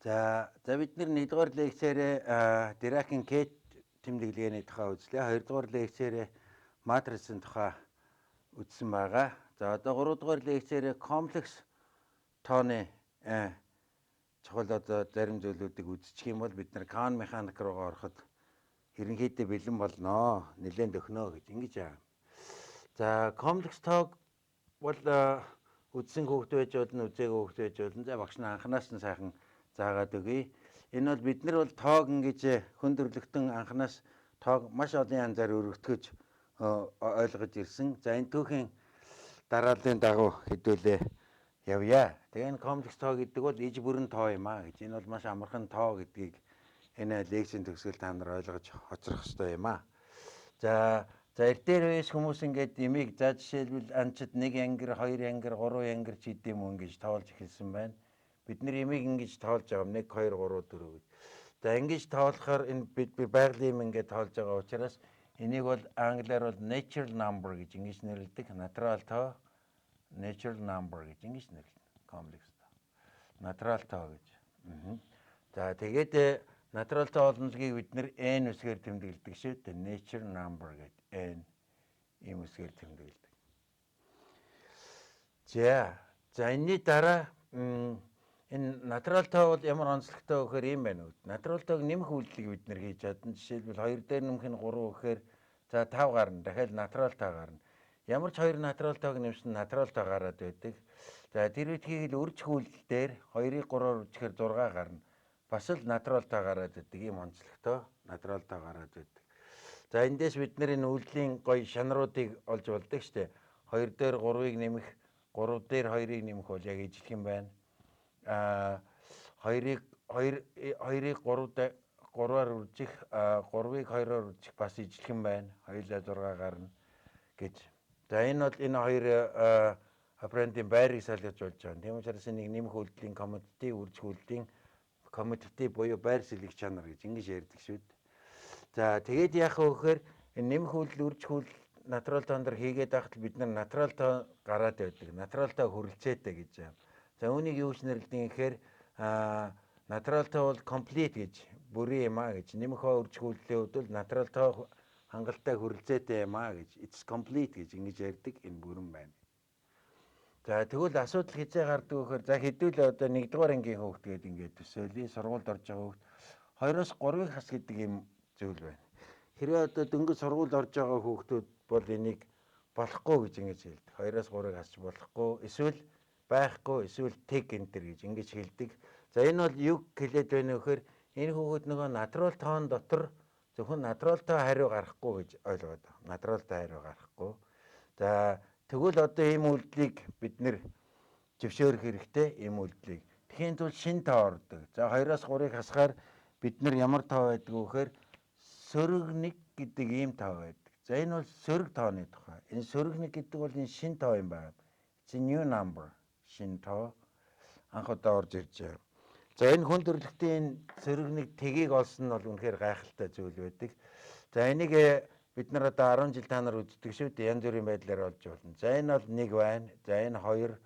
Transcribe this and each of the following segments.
За бид нар 1-р лекцээрээ Диракийн К тэмдэглэгээний тухай үзлээ. 2-р лекцээрээ матрицын тухай үзсэн байгаа. За одоо 3-р лекцээрээ комплекс тооны чухал одоо зарим зүйлүүдийг үзчих юм бол бид нар квант механик руугаа ороход ерөнхийдөө бэлэн болноо, нэлээд өгнө гэж ингэж аа. За комплекс тоог бол үзсэн хүүхд байж болно, үзээгүй хүүхд байж болно. За багш нь анханаас нь сайхан заагаад өгье. Энэ бол бид нар бол тоог ингэж хөндөрлөгтөн анханаас тоог маш олон янзаар өргөтгөж ойлгож ирсэн. За энэ түүхийн дарааллын дагуу хэдүүлээ явъя. Тэгээ энэ комплекс тоо гэдэг бол иж бүрэн тоо юм аа гэж. Энэ бол маш амархан тоо гэдгийг энэ лекцийн төгсгөл та нар ойлгож хоцрох ёстой юм аа. За эртээр үеэс хүмүүс ингээд имийг за жишээлбэл анчид 1 ангир, 2 ангир, 3 ангир ч гэдэм юм ингэж тоолж эхэлсэн байна. Бид нар имийг ингэж тоолж байгаа 1 2 3 4 гэж. За ингэж тоолохоор энэ бид байгалийн юм ингээд тоолж байгаа учраас энийг бол англиар бол natural number гэж ингэж нэрлэдэг. Натурал тоо, natural number гэж ингэж нэрлэдэг. Комплекс тоо. Натурал тоо гэж. За тэгээд натурал тоо олонлогийг бид нэр n үсгээр тэмдэглэдэг шүү дээ. Natural number гэдэг n ийм үсгээр тэмдэглэдэг. За энэний дараа энэ натурал тоо бол ямар онцлогтой вэ гэхээр ийм байна үү. Натурал тоог нэмэх үйлдэлийг бид нэр хийж чадна. Жишээлбэл 2 дээр нэмэх нь 3 гэхээр за 5 гарна. Дахиад натурал тоо гарна. Ямар ч 2 натурал тоог нэмсэн натурал тоо гараад байдаг. За тэр үедхийг л үржих үйлдэлээр 2-ыг 3-оор үржихээр 6 гарна. Бас л натурал тоо гараад байдаг. Ийм онцлогтой натурал тоо гараад байдаг. За эндээс бид нэр энэ үйлдэлийн гоё шанаруудыг олж болдог штэ. 2 дээр 3-ыг нэмэх, 3 дээр 2-ыг нэмэх бол яг ижлэх юм байна. 2-ыг 3-аар үржих, 3-ыг 2-оор үржих бас ижлэх юм байна. Хоёулаа 6 гарна гэж. За энэ бол энэ хоёр операндын байрыг солиулж болж байгаа. Тийм учраас энийг нэмэх үйлдэлийн коммутатив, үржих үйлдэлийн коммутатив буюу байр сэлгэх чанар гэж ингэж ярьдаг шүү дээ. За тэгээд яах вэ гэхээр энэ нэмэх үйлдэл, үржих үйлдэл натурал тоондар хийгээд байхад бид нар натурал тоо гараад байдаг. Натурал тоо хүрэлцээтэй гэж байна. За үүнийг юу гэж нэрлэдэг гэхээр натурал тоо бол комплит гэж бүрийн юм аа гэж. Нэмэх үржих үйлдэлийн хувьд бол натурал тоо хангалттай хүрэлцээтэй юм аа гэж. It's complete гэж ингэж ярьдаг энэ бүрэн байна. За тэгвэл асуудал хязээ гардаг гэхээр за хэдүүл одоо 1-р ангийн хүүхд гээд ингээд төсөөлье. Сургуульд орж байгаа хүүхд 2-оос 3-ыг хас гэдэг юм зүйл байна. Хэрвээ одоо дөнгөж сургуульд орж байгаа хүүхдүүд бол энийг болохгүй гэж ингэж хэлдэг. 2-оос 3-ыг хасч болохгүй. Эсвэл байхгүй, эсвэл тэг энтер гэж ингэж хэлдэг. За энэ бол юу хэлээд байна вэ гэхээр энэ хүүхэд нөгөө натурал тоон дотор зөвхөн натурал тоо хариу гарахгүй гэж ойлгоод байна. Натурал тоо хариу гарахгүй. За тэгвэл одоо ийм үйлдэлийг бид нэр зөвшөөрөх хэрэгтэй ийм үйлдэлийг. Тэхийн тулд шин тоо ордог. За 2-оос 3-ыг хасахаар бид нар ямар тоо байдаг вэ гэхээр сөрөг 1 гэдэг ийм тоо байдаг. За энэ бол сөрөг тооны тухай. Энэ сөрөг 1 гэдэг бол энэ шин тоо юм байна. It's a new number. Шин тоо анх удаа орж ирж байгаа. За энэ хөндөрлөлтийн сөрөг 1 тгийг олсон нь бол үнэхээр гайхалтай зүйл байдаг. За энийг бид нар одоо 10 жил та нар үздэг шүү дээ. Янз бүрийн байдлаар олж болно. За энэ бол 1 байна. За энэ 2,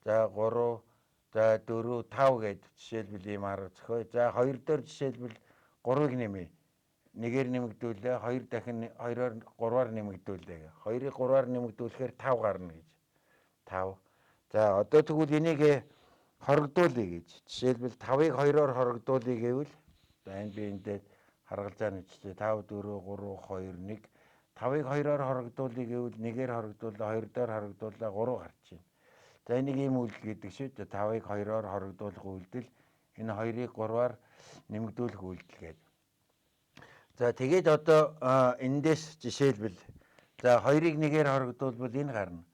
за 3, за 4, 5 гээд жишээлбэл ийм арга зохио. За 2 дээр жишээлбэл 3-ыг нэмье. 1-ээр нэмэгдүүлээ, 2 дахин 2-оор 3-аар нэмэгдүүлээ. 2-ыг 3-аар нэмэгдүүлэхээр 5 гарна гэж. 5. За одоо тэгвэл энийг хорогдуулъя гэж. Жишээлбэл 5-ыг 2-оор хорогдуулъя гэвэл за энэ би эндээ харгалзаа нэчтэй 5 4 3 2 1 5-ыг 2-оор хорогдуулъя гэвэл 1-ээр хорогдуулаа, 2-door хорогдуулаа 3 гарч байна. За энийг ийм үйлдэл гэдэг шүү дээ. 5-ыг 2-оор хорогдуулах үйлдэл, энэ 2-ыг 3-аар нэмэгдүүлэх үйлдэл гэдэг. За тэгээд одоо эндээс жишээлбэл за 2-ыг 1-ээр хорогдуулбал энэ гарна.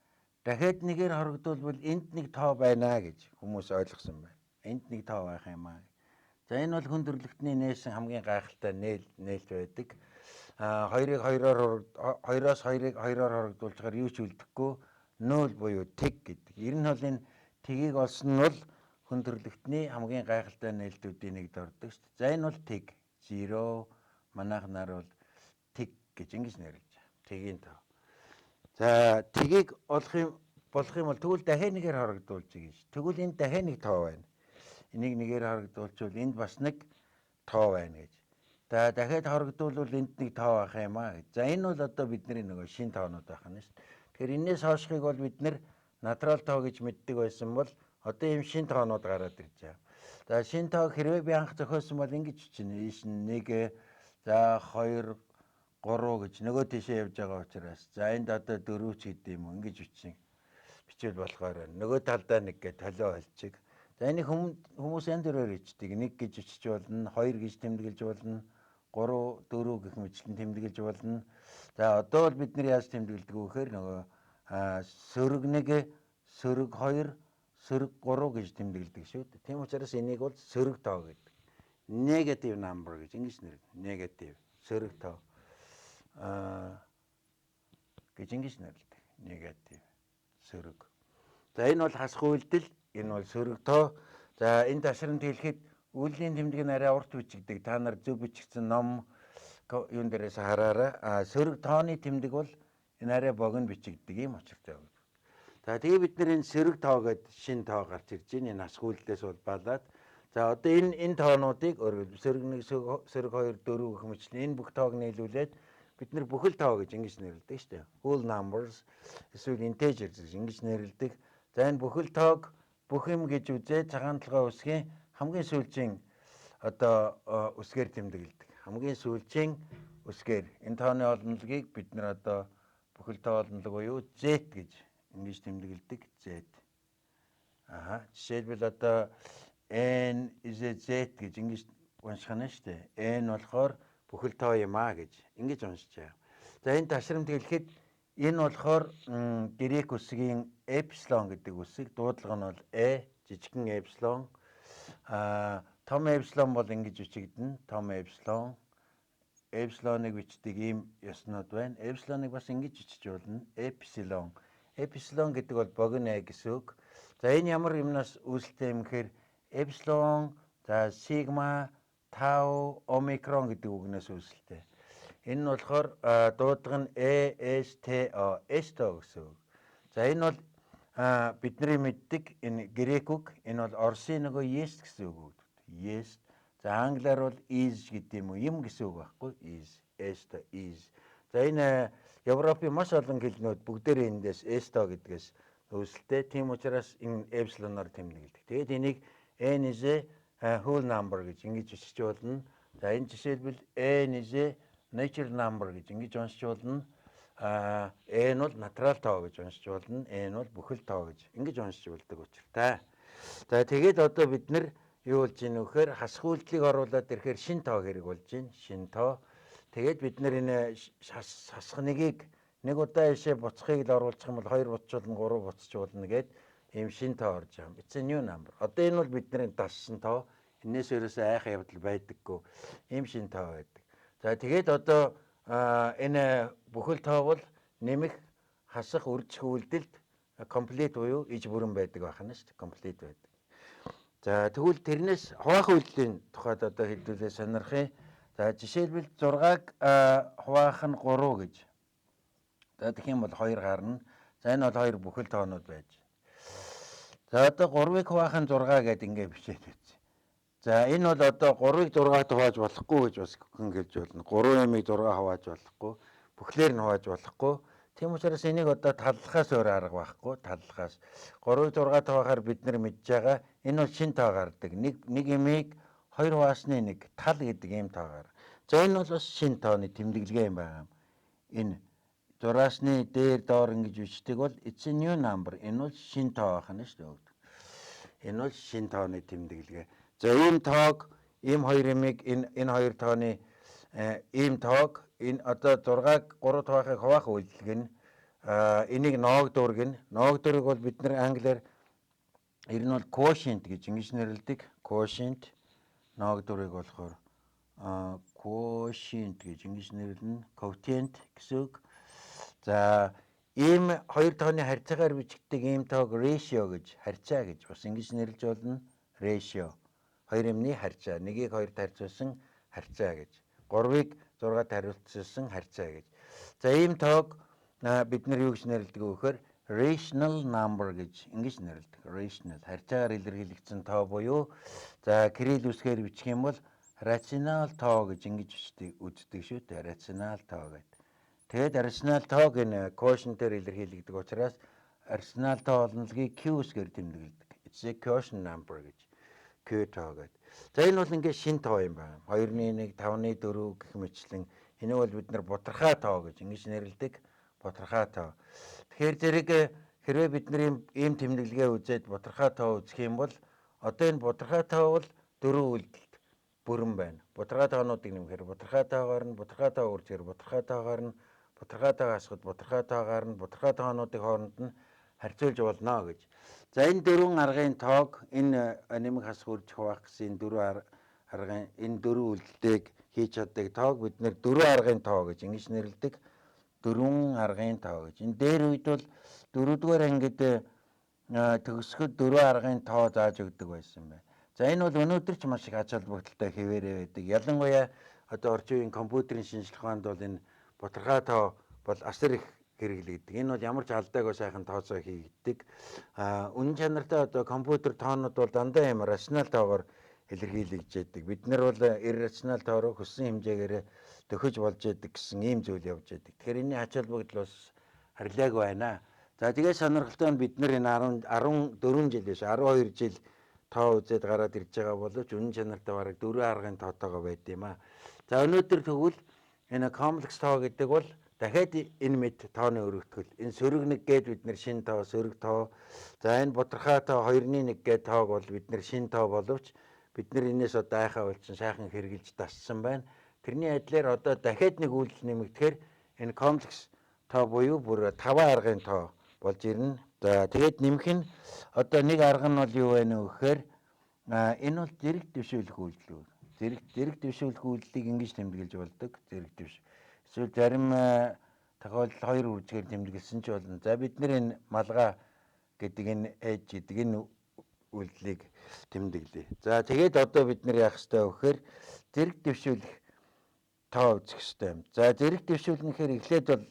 Дахиад 1-ээр хорогдуулбал энд нэг тоо байна гэж хүмүүс ойлгосон байна. Энд нэг тоо байх юм аа. За энэ бол хөндөрлөлтний нээсэн хамгийн гайхалтай нээлт байдаг. 2-ыг 2-оос 2-ыг 2-оор хорогдуулчихаар юу ч үлдэхгүй 0 буюу тэг гэдэг. Ер нь бол энэ тэгийг олсон нь бол хөндөрлөлтний хамгийн гайхалтай нээлтүүдийн нэгд ордог шүү дээ. За энэ бол тэг 0, манайхнаар бол тэг гэж ингэж нэрлэж байгаа. Тэгийн тоо. За тэгийг болох юм бол тэгвэл дахиад нэгээр хорогдуулж гэж. Тэгвэл энэ дахиад нэг тоо байна. энийг нэгээр харагдуулчвал энд бас нэг тоо байна гэж. За дахиад харагдуулвал энд нэг тоо байх юм аа гэж. За энэ бол одоо бидний нөгөө шин тоонууд байх нь шүү дээ. Тэгэхээр энээс хоошхыг бол бид нэр натурал тоо гэж мэддэг байсан бол одоо ийм шин тоонууд гараад ирж байгаа. За шин тоог хэрвээ би анх зохиосон бол ингэж чинь ийш 1 за 2 3 гэж нөгөө тийшээ явж байгаа учраас за энд одоо 4 ч гэдэг юм уу ингэж бичвэл болохоор нөгөө талдаа 1 гэж толио олчих. За энийг хүмүүс янз бүрээр бичдэг. 1 гэж бичиж болно, 2 гэж тэмдэглэж болно, 3 4 гэх мэтлэн тэмдэглэж болно. За одоо бол бид нар яаж тэмдэглэдэг вэ гэхээр нөгөө сөрөг 1, сөрөг 2, сөрөг 3 гэж тэмдэглэдэг шүү дээ. Тийм учраас энийг бол сөрөг тоо гэдэг. Negative number гэж ингэж нэр. Negative сөрөг тоо гэж ингэж нэрлэдэг. Negative сөрөг. За энэ бол хасах үйлдэл, энэ бол сөрөг тоо. За энэ ташрамд хэлэхэд үйлдлийн тэмдэг нь арай урт бичигдэг. Та нар зөв бичигдсэн ном юун дээрээс хараарай. Сөрөг тооны тэмдэг бол энэ арай богино бичигддэг юм учиртай. За тэгээ бид нэр энэ сөрөг тоо гэдэг шин тоо гарч ирж байна. Энэ хасах үйлдэлээс бол балаад. За одоо энэ тоонуудыг сөрөг 1, сөрөг 2, 4 гэх мэтлэн энэ бүх тоог нийлүүлээд бид нар бүхэл тоо гэж ингэж нэрлэдэг шүү дээ. Whole numbers эсвэл integers гэж ингэж нэрлэдэг. За энэ бүхэл тоог бүх юм гэж үзээд цагаан толгой үсгийн хамгийн сүүлийн одоо үсгээр тэмдэглэдэг. Хамгийн сүүлийн үсгээр энэ тооны олонлогийг бид нар одоо бүхэл тоо олонлог буюу z гэж ингэж тэмдэглэдэг. Z. Жишээлбэл одоо n is a z гэж ингэж унших нь шүү дээ. N болохоор бүхэл тоо юм аа гэж ингэж уншиж байгаа. За энэ ташрамд хэлэхэд энэ болохоор грек үсгийн эпсилон гэдэг үсэг, дуудлага нь бол жижигхэн эпсилон. Том эпсилон бол ингэж бичигдэнэ. Том эпсилон. Эпсилоныг бичдэг ийм ёснууд байна. Эпсилоныг бас ингэж бичиж болно. Эпсилон. Эпсилон гэдэг бол богино гэсэн үг. За энэ ямар юмнаас үүсэлтэй юм гэхээр эпсилон, за сигма, тау, омикрон гэдэг үгнээс үүсэлтэй. Энэ нь болохоор дуудлага нь эсто гэсэн үг. За энэ бол бидний мэддэг энэ грек үг, энэ бол орсын нөгөө есть гэсэн үг. Есть. За англиар бол is гэдэг юм уу? Юм гэсэн үг байхгүй? Is, esto, is. За энэ Европын маш олон хэлнүүд бүгдээрээ эндээс esto гэдгээс үүсэлтэй. Тийм учраас энэ эпсилоноор тэмдэглэдэг. Тэгээд энийг n is a whole number гэж ингэж бичиж болно. За энэ жишээлбэл n is a natural number гэж ингэж уншиж болно. n бол натурал тоо гэж уншиж болно. n бол бүхэл тоо гэж ингэж уншиж болдог учиртай. За тэгээд одоо бид нар юу болж ийн вэхээр хасах үйлдэлийг оруулаад ирэхээр шин тоо хэрэг болж ийн. Шин тоо. Тэгээд бид нар энэ хасах нэгийг нэг удаа ишээ буцахыг л оруулах юм бол 2 буцаж болно, 3 буцаж болно гэд ийм шин тоо орж байгаа юм. It's a new number. Одоо энэ бол бидний дассан тоо. Энээс ерөөсөө айх явдал байдаггүй. Ийм шин тоо байдаг. За тэгээд одоо энэ бүхэл тоо бол нэмэх, хасах, үржих үйлдэлд комплект буюу иж бүрэн байдаг байна шүү дээ. Комплект байдаг. За тэгвэл тэрнээс хуваах үйлдлийн тухайд одоо хэлүүлээ сонирхъя. За жишээлбэл 6-г хуваах нь 3 гэж. За тэгэх юм бол 2 гарна. За энэ бол 2 бүхэл тоонууд байж. За одоо 3-ыг хуваах нь 6 гэдэг ингээд бичээд үзье. За энэ бол одоо 3-ыг 6-ад хувааж болохгүй гэж бас хэлж болно. 3-ыг 6 хувааж болохгүй. Бүхлээр нь хувааж болохгүй. Тийм учраас энийг одоо таллахаас өөр арга байхгүй. Таллахаас 3-ыг 6-ад хуваахаар бид нар мэдж байгаа. Энэ бол шин тоо гардаг. Нэг имийг 2 хуваасны 1 тал гэдэг ийм тоогоор. За энэ бол бас шин тооны тэмдэглэгээ юм байна. Энэ 6-ны дээр доор ингэж бичдэг бол it's a new number. Энэ бол шин тоо байна шүү дээ. Энэ бол шин тооны тэмдэглэгээ. За ийм тоог, ийм хоёр имийг энэ хоёр тооны ийм тоог энэ одоо 6-г 3 тоогыг хуваах үйлдэл гэн энийг ноог дүүргэн. Ноог дүүрэг бол бид нар англиар ер нь бол quotient гэж ингэж нэрлэдэг. Quotient ноог дүүрэг болохоор quotient гэж ингэж нэрлэнэ. Quotient гэсэн үг. За ийм хоёр тооны харьцаагаар бичигддэг ийм тоог ratio гэж, харьцаа гэж бас ингэж нэрлэж болно. Ratio. Хоёр юмны харьцаа. Нэгийг 2-т харьцуулсан харьцаа гэж. 3-ыг 6-д хариулсан харьцаа гэж. За ийм тоог бид нар юу гэж нэрлэдэг вэ гэхээр rational number гэж ингэж нэрлэдэг. Rational харьцаагаар илэрхийлэгдсэн тоо буюу за кирилл үсгээр бичих юм бол рационал тоо гэж ингэж үздэг шүү дээ. Рационал тоо гэдэг. Тэгээд рационал тоог энэ quotient-ээр илэрхийлэгдэх учраас рационал тоо олнолгийг Q үсгээр тэмдэглэдэг. It's a quotient number гэж Q тоо гэдэг. За энэ бол ингээд шин тоо юм байна. 2-1, 5-4 гэх мэтлэн энэ бол бид нар бутархай тоо гэж ингэж нэрлэдэг. Бутархай тоо. Тэгэхээр зэрэг хэрвээ бид нар ийм тэмдэглэгээ үзээд бутархай тоо үзэх юм бол одоо энэ бутархай тоо бол дөрвөн үйлдэлд бүрэн байна. Бутархай тоонуудыг нэмэхээр бутархай тоогоор нь бутархай тоо үржээр бутархай тоогоор нь бутархай тоо асахад бутархай тоогоор нь бутархай тоонуудын хооронд нь харьцуулж болно гэж. За энэ дөрвөн аргын тоог энэ нэмэг хасах үржих хуваах гэсэн дөрвөн аргын энэ дөрвөн үйлдэлийг хийж чаддаг тоог бид нэр дөрвөн аргын тоо гэж ингэж нэрлэдэг. Дөрвөн аргын тоо гэж. Энэ дээр үед бол дөрөвдүгээр ангид төгсгöd дөрвөн аргын тоо зааж өгдөг байсан байна. За энэ бол өнөөдөр ч маш их ач холбогдолтой хэвээрээ байдаг. Ялангуяа одоо орчин үеийн компьютерийн шинжилгээ ухаанд бол энэ бутархай тоо бол асар их хэрэглэгддэг. Энэ бол ямар ч алдаагүй сайхан тооцоо хийгддэг. Үнэн чанартай одоо компьютер тоонууд бол дандаа юм рационал тоогоор илэрхийлэгдэж байдаг. Бид нар бол иррационал тоо руу хүссэн хэмжээгээр төхөж болж байдаг гэсэн ийм зүйл явж байдаг. Тэгэхээр энэний ач холбогдол бас харьлаагүй байна. За тэгээд сонирхолтой нь бид нар энэ 14 жилээс 12 жил тоо үзээд гараад ирж байгаа боловч үнэн чанартай бараг дөрвөн аргын тоотойгоо байд юм аа. За өнөөдөр тэгвэл энэ комплекс тоо гэдэг бол дахиад энэ мэд тооны өргөтгөл. Энэ сөрөг нэг гээд бид нар шин тоо, сөрөг тоо. За энэ бутархай тоо 2-1 гээд тоог бол бид нар шин тоо боловч бид нар энэс одоо айхаа болчин сайхан хэрэгжилж тассан байна. Тэрний адилаар одоо дахиад нэг үйлдэл нэмэгдэхээр энэ комплекс тоо буюу бүр 5 аргын тоо болж ирнэ. За тэгээд нэмэх нь одоо нэг арга нь бол юу вэ нөхөөр энэ бол зэрэг дэвшүүлэх үйлдэл. Зэрэг дэвшүүлэх үйлдэлийг ингэж тэмдэглэж болдог. Зэрэг дэвш. Эсвэл зарим тохиолдолд хоёр үржгээр тэмдэглэсэн ч болно. За бид нэр энэ малгай гэдэг энэ edge гэдэг энэ үйлдэлийг тэмдэглэе. За тэгээд одоо бид нэр яах ёстой вэ гэхээр зэрэг дэвшүүлэх тоо үзэх ёстой юм. За зэрэг дэвшүүлнэхээр эхлээд бол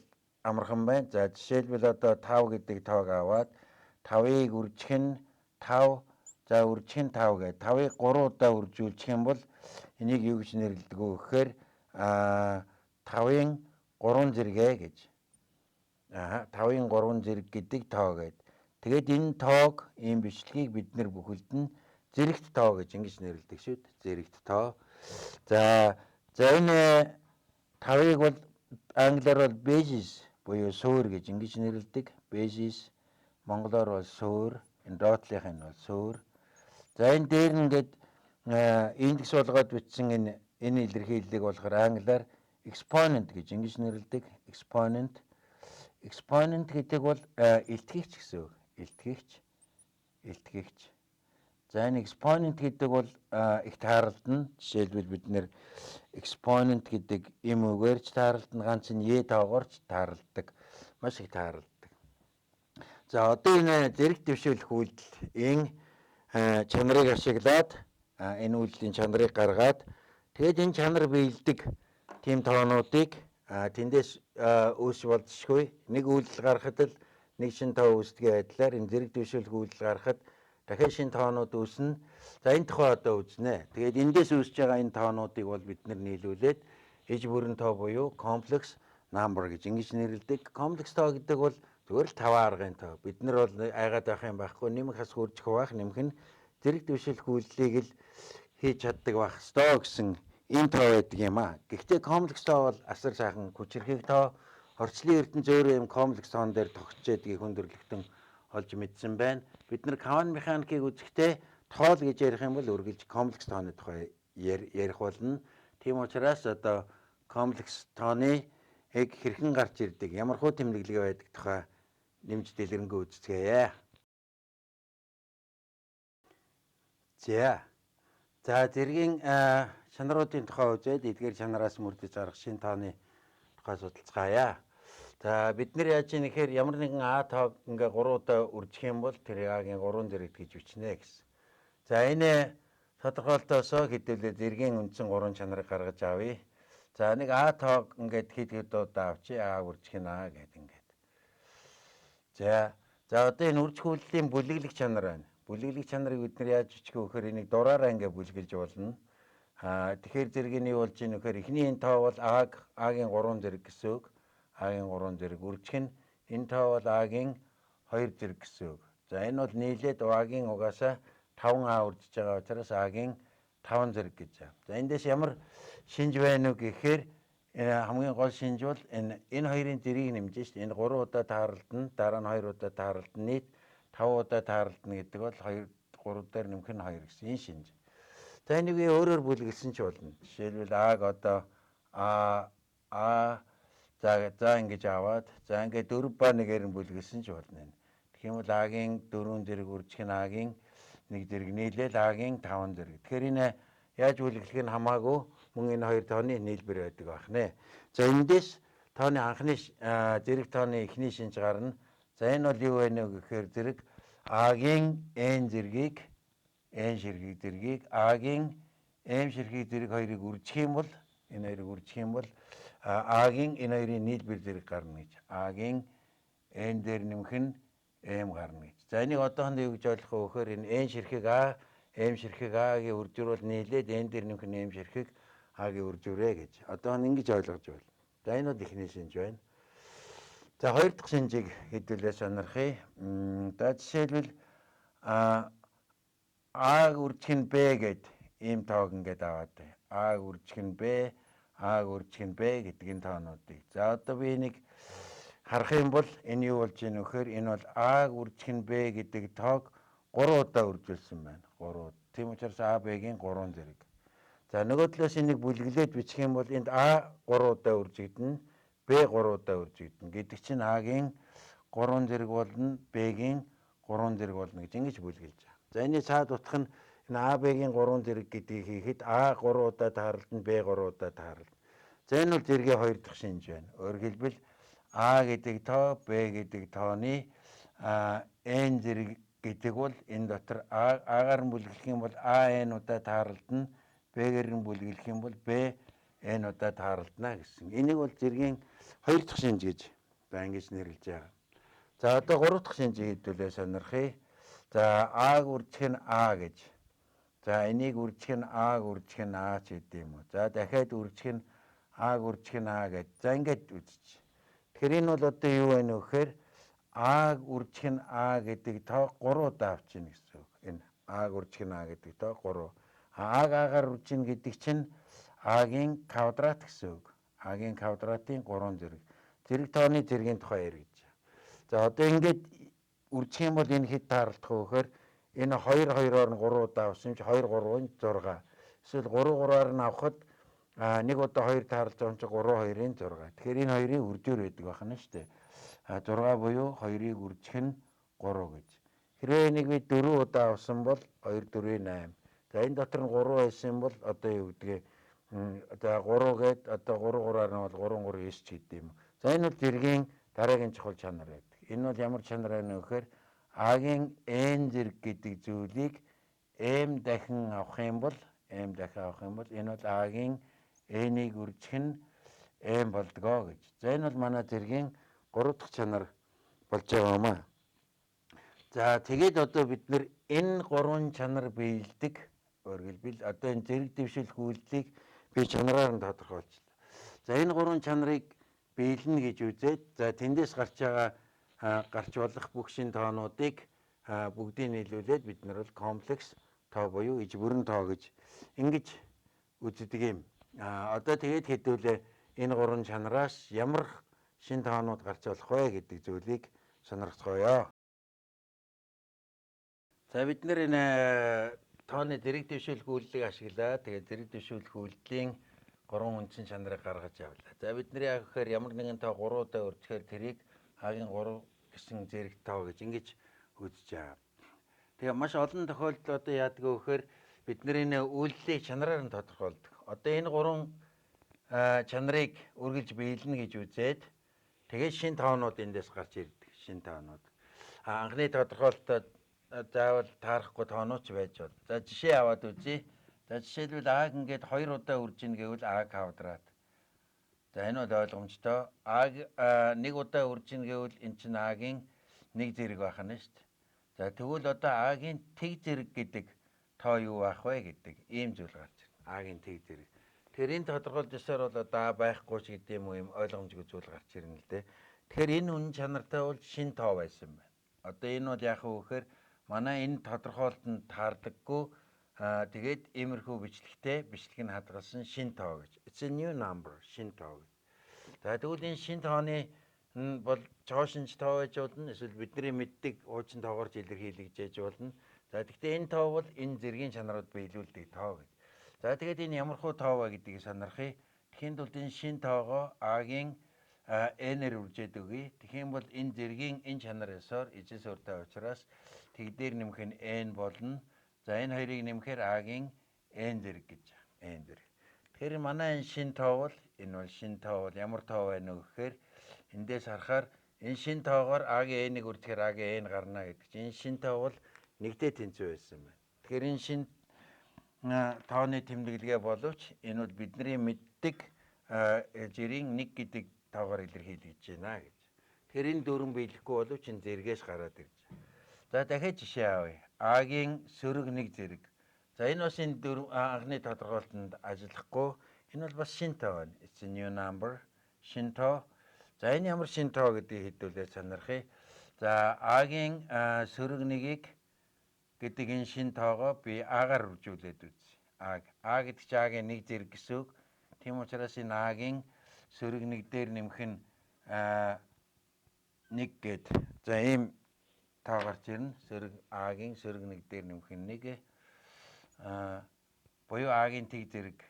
амархан байна. За жишээлбэл одоо 5 гэдэг тоог аваад 5-ыг үржих нь 5, за үржих нь 5 гэдэг 5-ыг 3 удаа үржүүлчих юм бол энийг юу гэж нэрлэдэг вэ гэхээр 5-ын 3 зэрэгэ гэж. 5-ын 3 зэрэг гэдэг тоо гэдэг. Тэгээд энэ тоог ийм бичлэгийг бид нэр бүхэлд нь зэрэгт тоо гэж ингэж нэрлэдэг шүү дээ. Зэрэгт тоо. За энэ 5-ыг бол англиар бол basis буюу суурь гэж ингэж нэрлэдэг. Basis монголоор бол суурь, энэ доотлих нь бол суурь. За энэ дээр ингээд индекс болгоод бичсэн энэ илэрхийллийг болохоор англиар exponent гэж ингэж нэрлэдэг. Exponent. Exponent гэдэг бол илтгэгч гэсэн үг. Илтгэгч. За энэ exponent гэдэг бол их тааралдана. Жишээлбэл бид нэр exponent гэдэг юм үгээр ч тааралдана, ганц нь e тоогоор ч тааралддаг. Маш их тааралддаг. За одоо энэ зэрэг дэвшүүлэх үйлдэлийн чанарыг ашиглаад энэ үйлдэлийн чанарыг гаргаад тэгээд энэ чанар биелдэг тийм тоонуудыг тэндээс үүсч болзошгүй. Нэг үйлдэл гаргахад л нэг шин тоо үүсдгийн адилаар энэ зэрэг дэвшүүлэх үйлдэл гаргахад дахиад шин тоонууд үүснэ. За энэ тухай одоо үзнэ. Тэгээд эндээс үүсэж байгаа энэ тоонуудыг бол бид нийлүүлээд иж бүрэн тоо буюу комплекс number гэж ингэж нэрлэдэг. Комплекс тоо гэдэг бол зүгээр л 5 аргын тоо. Бид нар бол айгаад байх юм байхгүй. Нэмэх хасах үржих хуваах нэмэх нь зэрэг дэвшүүлэх үйлдэлийг л хийж чаддаг байх ёстой гэсэн ийм тоо байдаг юм аа. Гэхдээ комплекс тоо бол асар сайхан хүчирхэг тоо. Орчлын ертөнц өөрөө юм комплекс тоон дээр тогтч байдгийг хүндрэлтэн олж мэдсэн байна. Бид нар квант механикийг үзэхдээ тоол гэж ярих юм бол үргэлж комплекс тооны тухай ярих болно. Тийм учраас одоо комплекс тооны хэрхэн гарч ирдэг, ямар хуу тэмдэглэгээ байдаг тухай нэмж дэлгэрэнгүй үзцгээе. За зэргийн чанаруудын тухай үзээд эдгээр чанараас мөрдөж гарах шин тооны тухай судалцгаая. За бид нар яаж ийм нэхэр ямар нэгэн А тоог ингээ 3 удаа үржих юм бол тэр А-гийн 3 зэрэг гэж бичнэ гэсэн. За энэ тодорхойлтоосоо хэдүүлээ зэргийн үндсэн 3 чанарыг гаргаж авъя. За нэг А тоог ингээд хэд удаа авчи А үржих нь А гэдэг ингээд. За За одоо энэ үржихүүллийн бүлэглэх чанар байна. Бүлэглэх чанарыг бид нар яаж бичих вэ гэхээр энийг дураараа ингээ бүлгэлж болно. Тэгэхээр зэрэг нь юу болж ийн гэхээр эхний энэ тоо бол А-гийн 3 зэрэг гэсэн үг. А-гийн 3 зэрэг үржих нь энэ тоо бол А-гийн 2 зэрэг гэсэн үг. За энэ бол нийлээд А-гийн угаасаа 5А үржиж байгаа учраас А-гийн 5 зэрэг гэж байна. За эндээс ямар шинж байна уу гэхээр хамгийн гол шинж бол энэ хоёрын зэргийг нэмж шít. Энэ 3 удаа тааралдана, дараа нь 2 удаа тааралдана, нийт 5 удаа тааралдана гэдэг бол 3 дээр нэмэх нь 2 гэсэн энэ шинж. За энийг өөрөөр бүлгэлсэн ч болно. Жишээлбэл А-г одоо за ингэж аваад за ингээд 4 ба 1-ээр нь бүлгэлсэн ч болно энэ. Тэгэх юм бол А-гийн 4 зэрэг үржих нь А-гийн 1 зэрэг нийлээл А-гийн 5 зэрэг. Тэгэхээр энэ яаж бүлэглэх нь хамаагүй мөн энэ хоёр тооны нийлбэр байдаг байх нэ. За эндээс тооны анхны зэрэг тооны эхний шинж гарна. За энэ бол юу вэ гэхээр зэрэг А-гийн n зэргийг А-гийн m ширхэг зэрэг хоёрыг үржих юм бол энэ хоёрыг үржих юм бол А-гийн энэ хоёрын нийлбэр зэрэг гарна гэж. А-гийн n дээр нэмэх нь m гарна гэж. За энийг одоохондоо юу гэж ойлгох вэ гэхээр энэ n ширхэг А, m ширхэг А-гийн үржүүр бол нийлээд n дээр нэмэх нь m ширхэг А-гийн үржүүрээ гэж. Одоо ингэж ойлгож байна. За энэ бол эхний шинж байна. За хоёр дахь шинжийг хэдүүлээ сонирхъя. За жишээлбэл А-г үржих нь b гэд ийм тоог ингээд аваад байна. А-г үржих нь b, А-г үржих нь b гэдэг энэ тоонуудыг. За одоо би энийг харах юм бол энэ юу болж ийн вэхээр энэ бол А-г үржих нь b гэдэг тоог 3 удаа үржүүлсэн байна. 3. Тийм учраас А, Б-гийн 3 зэрэг. За нөгөө талаас энийг бүлгэлээд бичих юм бол энд А 3 удаа үржигдэнэ, Б 3 удаа үржигдэнэ. Гэдэг чинь А-гийн 3 зэрэг болно, Б-гийн 3 зэрэг болно гэж ингэж бүлгэлж байгаа. За энэ цаад утгах нь энэ А, Б-гийн 3 зэрэг гэдгийг хийхэд А 3 удаа тааралдана, Б 3 удаа тааралдана. За энэ бол зэргийн хоёр дахь шинж байна. Өөрөөр хэлбэл А гэдэг тоо, Б гэдэг тооны n зэрэг гэдэг бол энэ дотор А-гаар нь бүлгэлэх юм бол А n удаа тааралдана, Б-гээр нь бүлгэлэх юм бол Б n удаа тааралдана гэсэн. Энийг бол зэргийн хоёр дахь шинж гэж ингэж нэрлэж байгаа. За одоо гурав дахь шинжийг хэдүүлээ сонирхъя. За А-г үржих нь А гэж. За энийг үржих нь А-г үржих нь А ч гэдэг юм уу. За дахиад үржих нь А-г үржих нь А гэж. За ингээд үзчих. Тэгэхээр энэ бол одоо юу вэ нөхөр А-г үржих нь А гэдэг тоо 3 удаа авчихна гэсэн үг. Энэ А-г үржих нь А гэдэг тоо 3. А-г А-гаар үржих гэдэг чинь А-гийн квадрат гэсэн үг. А-гийн квадратын 3 зэрэг. Зэрэг тооны зэргийн тухай яригдж байгаа. За одоо ингээд үржих юм бол энэ хэд таарлах вэ гэхээр энэ 2 2-оор нь 3 удаа авсан чи 2 3-ын 6. Эсвэл 3 3-аар нь авахад нэг удаа 2 таарлаж байгаа юм чи 3 2-ын 6. Тэгэхээр энэ хоёрын үржүүр байдаг байна шүү дээ. 6 буюу 2-ыг үржих нь 3 гэж. Хэрвээ энийг би 4 удаа авсан бол 2 4-ийн 8. За энэ дотор нь 3 байсан бол одоо юу гэдгийг за 3 гээд одоо 3 3-аар нь бол 3 3 9 ч гэдэг юм. За энэ бол зэргийн дараагийн чухал чанар байдаг. Энэ бол ямар чанар байна вэ гэхээр А-гийн n зэрэг гэдэг зүйлийг m дахин авах юм бол энэ бол А-гийн n-ийг үржих нь m болдгоо гэж. За энэ бол манай зэргийн 3 дахь чанар болж байгаа юм аа. За тэгээд одоо бид нэр энэ 3 чанар биелдэг. Өөрөлдвөл одоо энэ зэрэг дэвшүүлэх үйлдэлийг би чанараар нь тодорхойлчихлаа. За энэ 3 чанарыг биелнэ гэж үзээд за тэндээс гарч болох бүх шин тоонуудыг бүгдийг нийлүүлээд бид нар бол комплекс тоо буюу иж бүрэн тоо гэж ингэж үздэг юм. Одоо тэгээд хэдүүлээ энэ 3 чанараас ямар шин тоонууд гарч болох вэ гэдэг зүйлийг сонирхцгоё. За бид нэр энэ тооны зэрэг дэвшүүлэх үйлдэлийг ашиглаад тэгээд зэрэг дэвшүүлэх үйлдэлийн 3 үндсэн чанарыг гаргаж явлаа. За бид нэр яг гэхээр ямар нэгэн тоо 3 удаа үржихээр тэрийг А-гийн 3 гэсэн зэрэг тоо гэж ингэж үзэж байгаа. Тэгээ маш олон тохиолдолд одоо яадаг вэ гэхээр бид нэр энэ үйлдэлийг чанараар нь тодорхойлдог. Одоо энэ 3 чанарыг үргэлж биелнэ гэж үзээд тэгээд шин тоонууд эндээс гарч ирдэг. Шин тоонууд. Анхны тодорхойлолтод заавал таарахгүй тоонууд ч байж болно. За жишээ аваад үзье. За жишээлбэл А ингээд 2 удаа үржинэ гэвэл А квадрат. За энэ бол ойлгомжтой. А 1 удаа үржинэ гэвэл эн чинь А-гийн нэг зэрэг байх нь шүү дээ. За тэгвэл одоо А-гийн тэг зэрэг гэдэг тоо юу байх вэ гэдэг ийм зүйл гарч ирнэ. А-гийн тэг зэрэг. Тэгэхээр энэ тодорхойлж ясаар бол одоо А байхгүй ч гэдэг юм уу юм ойлгомжгүй зүйл гарч ирнэ л дээ. Тэгэхээр энэ үнэн чанартай бол шин тоо байсан байна. Одоо энэ бол яах вэ гэхээр манай энэ тодорхойлолтод таардаггүй тэгээд иймэрхүү бичлэг нь хадгалсан шин тоо гэж. It's a new number шин тоо гэж. За тэгвэл энэ шин тооны бол чоошинч тоо байж болно. Эсвэл бидний мэддэг хуучин тоогоор илэрхийлэгдэж байж болно. За гэхдээ энэ тоо бол энэ зэргийн чанарууд биелүүлдэг тоо гэж. За тэгээд энэ ямар хуу тоо вэ гэдгийг сонирхъя. Тэгэхэд бол энэ шин тоогоо А-гийн n-ээр үржээд өгье. Тэгхийн бол энэ зэргийн энэ чанар ёсоор ижил суурьтай учраас тэгдээр нэмэх нь n болно. За энэ хоёрыг нэмэхээр А-гийн n зэрэг гэж n зэрэг. Тэгэхээр манай энэ шин тоо бол энэ бол шин тоо бол ямар тоо байна вэ гэхээр эндээс харахаар энэ шин тоогоор А-гийн n-ийг үржихээр А-гийн n гарна гэдэг чинь энэ шин тоо бол нэгдээ тэнцүү байсан байна. Тэгэхээр энэ шин тооны тэмдэглэгээ боловч энэ бол бидний мэддэг жирийн 1 гэдэг тоогоор илэрхийлэгдэж байна гэж. Тэгэхээр энэ дөрвөн биелэхгүй боловч энэ зэргээс гараад ирж байна. За дахиад жишээ авъя. А-гийн сөрөг 1 зэрэг. За энэ бас энэ анхны тодорхойлолтод ажиллахгүй. Энэ бол бас шин тоо байна. It's a new number. Шин тоо. За энэ ямар шин тоо гэдгийг хэдүүлээд сонирхъя. За А-гийн сөрөг 1-ийг гэдэг энэ шин тоогоо би А-гаар үржүүлээд үзье. А гэдэг чинь А-гийн 1 зэрэг гэсэн үг. Тийм учраас энэ А-гийн сөрөг 1 дээр нэмэх нь 1 гээд. За ийм тоо гарч ирнэ. А-гийн сөрөг 1 дээр нэмэх нь 1 буюу А-гийн тэг зэрэг.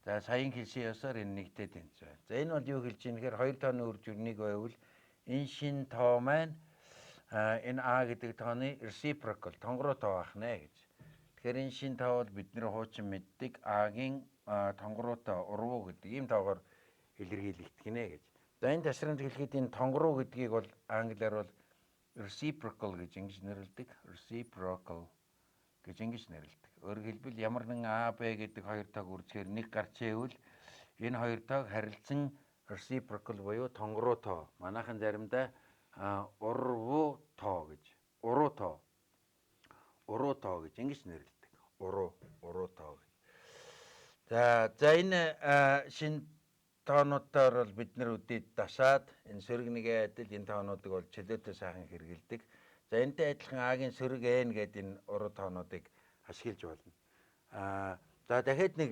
За саяын хэлсэн ёсоор энэ нэгтэй тэнцвэ. За энэ бол юу хэлж ийм гэхээр 2 тооны үржүүр 1 байвал энэ шин тоо маань энэ А гэдэг тооны reciprocal тонгороо тоо байх нэ гэж. Тэгэхээр энэ шин тоо бол бид нэр хуучин мэддэг А-гийн тонгороотой урвуу гэдэг ийм тоогоор илэрхийлэгдэх нэ гэж. За энэ тасранд хэлэхэд энэ тонгороо гэдгийг бол англиар бол reciprocal гэж ингэж нэрлэдэг. Reciprocal гэж ингэж нэрлэдэг. Өөрөөр хэлбэл ямар нэгэн А, Б гэдэг хоёр тоог үржихээр 1 гарч ивэл энэ хоёр тоог харилцан reciprocal буюу тонгороо тоо. Манайхан заримдаа урвуу тоо гэж. Уруу тоо гэж ингэж нэрлэдэг. Уруу тоо гэж. За энэ шин тоонуудаар бол бид нар үдээд дасаад энэ сөрөг 1-ийн адил энэ тоонуудыг бол чөлөөтэй сайхан хэрэгэлдэг. За энэтэй адилхан А-гийн сөрөг n гэдэг энэ уруу тоонуудыг ашиглаж болно. За дахиад нэг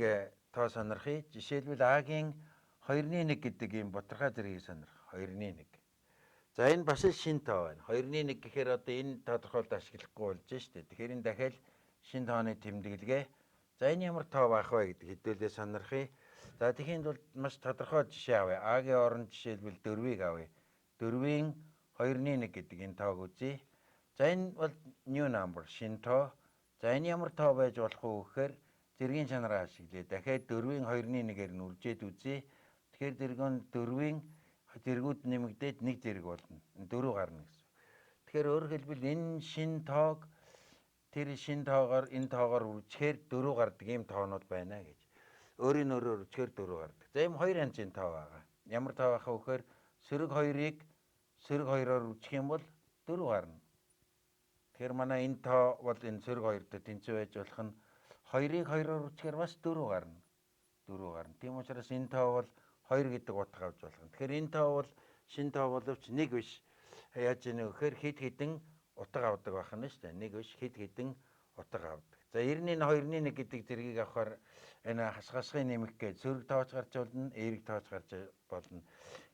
тоо сонирхъя. Жишээлбэл А-гийн 2-1 гэдэг ийм ботархай зэргийг сонирх. 2-1. За энэ бас шин тоо байна. 2-1 гэхээр одоо энэ тодорхойлолт ашиглахгүй болж штэ. Тэгэхээр энэ дахиад шин тооны тэмдэглэгээ. За энэ ямар тоо байх вэ гэдэг хэдүүлээ сонирхъя. За тэгэхээр бол маш тодорхой жишээ авъя. А-гийн оронд жишээлбэл 4-ийг авъя. 4-ийн 2-1 гэдэг энэ тоог үзье. За энэ бол new number шин тоо. За энэ ямар тоо байж болох вэ гэхээр зэргийн чанараа ашиглая. Дахиад 4-ийн 2-1-ээр нь үржээд үзье. Тэгэхээр зэргийн 4-ийн зэргүүд нэмэгдээд 1 зэрэг болно. 4 гарна гэсэн. Тэгэхээр өөрөөр хэлбэл энэ шин тоог тэр шин тоогоор энэ тоогоор үржихээр 4 гардаг ийм тоонууд байна гэж. Өөрийн өөрөөр үржихээр 4 гардаг. За ийм хоёр янзын тоо байгаа. Ямар тоо байх вэ гэхээр сөрөг 2-ыг сөрөг 2-оор үржих юм бол 4 гарна. Тэгэхээр манай энэ тоо бол энэ сөрөг 2-той тэнцүү байж болох нь 2-ыг 2-оор үржихээр бас 4 гарна. 4 гарна. Тийм учраас энэ тоо бол 2 гэдэг утга авч болох. Тэгэхээр энэ тоо бол шин тоо боловч 1 биш. Яаж ийнэ гэхээр хэд хэдэн утга авдаг байх нь шүү дээ. 1 биш хэд хэдэн утга авдаг. За 90-2-1 гэдэг зэргийг авахаар энэ хасгасгын нэмэх гэж сөрөг тооч гарч болно, эерэг тооч гарч болно.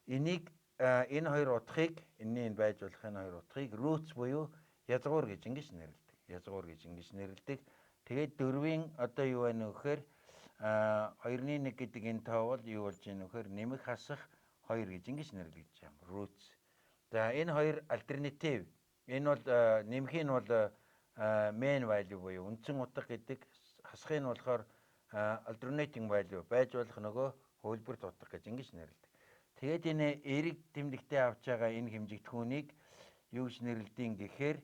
Энийг энэ хоёр утгыг энэний байж болох энэ хоёр утгыг roots буюу язгуур гэж ингэж нэрлэдэг. Язгуур гэж ингэж нэрлэдэг. Тэгээд 4-ийн одоо юу байна вэ гэхээр 2-1 гэдэг энэ тоо бол юу болж ийнэ вэхээр нэмэх хасах 2 гэж ингэж нэрлэгдэж байна. Roots. За энэ хоёр альтернатив. Энэ бол нэмхийн бол main value буюу үндсэн утга гэдэг, хасахын нь болохоор alternating value байж болох нөгөө хөлбөрт утга гэж ингэж нэрлэдэг. Тэгээд энэ эерэг тэмдэгтээ авч байгаа энэ хэмжигдэхүүнийг юу гэж нэрлэдэг гэхээр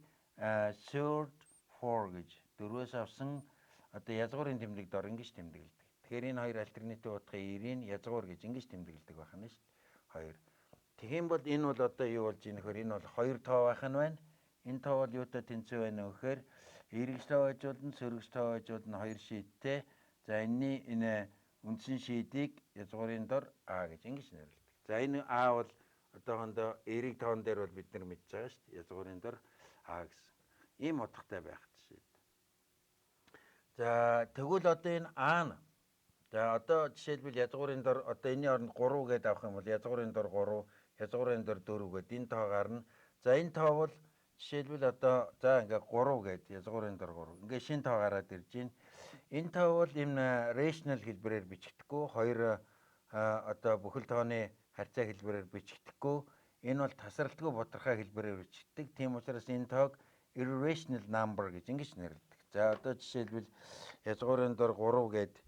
third 4 гэж 4-өөс авсан одоо язгуурын тэмдэг дор ингэж тэмдэглэдэг. Тэгэхээр энэ хоёр альтернатив утгын эерийг язгуур гэж ингэж тэмдэглэдэг байна шүү дээ. 2. Тэгхийн бол энэ бол одоо юу болж ийнэ гэхээр энэ бол 2 тоо байх нь байна. Энэ тоо бол юутай тэнцүү байна вэ гэхээр эргэж тоо хажуулна, сөргөж тоо хажуулна хоёр шийттэй. За энэ үндсэн шийдийг язгуурын дор А гэж ингэж нэрлэдэг. За энэ А бол одоохондоо эрэг тоон дээр бол бид нар мэдж байгаа шүү дээ. Язгуурын дор А гэсэн. Ийм утгатай байх жишээ. За тэгвэл одоо энэ А нь за одоо жишээлбэл язгуурын дор одоо энэний оронд 3 гэдээ авах юм бол язгуурын дор 3, язгуурын дор 4 гэдэг энэ тоо гарна. За энэ тоо бол жишээлбэл одоо за ингээ 3 гэдэг язгуурын дор 3. Ингээ шин тоо гараад ирж байна. Энэ тоо бол энэ rational хэлбэрээр бичигдэхгүй, хоёр одоо бүхэл тооны харьцаа хэлбэрээр бичигдэхгүй. Энэ бол тасралтгүй бодорхой хэлбэрээр бичигддэг. Тийм учраас энэ тоог irrational number гэж ингэж нэрлэдэг. За одоо жишээлбэл язгуурын дор 3 гэдэг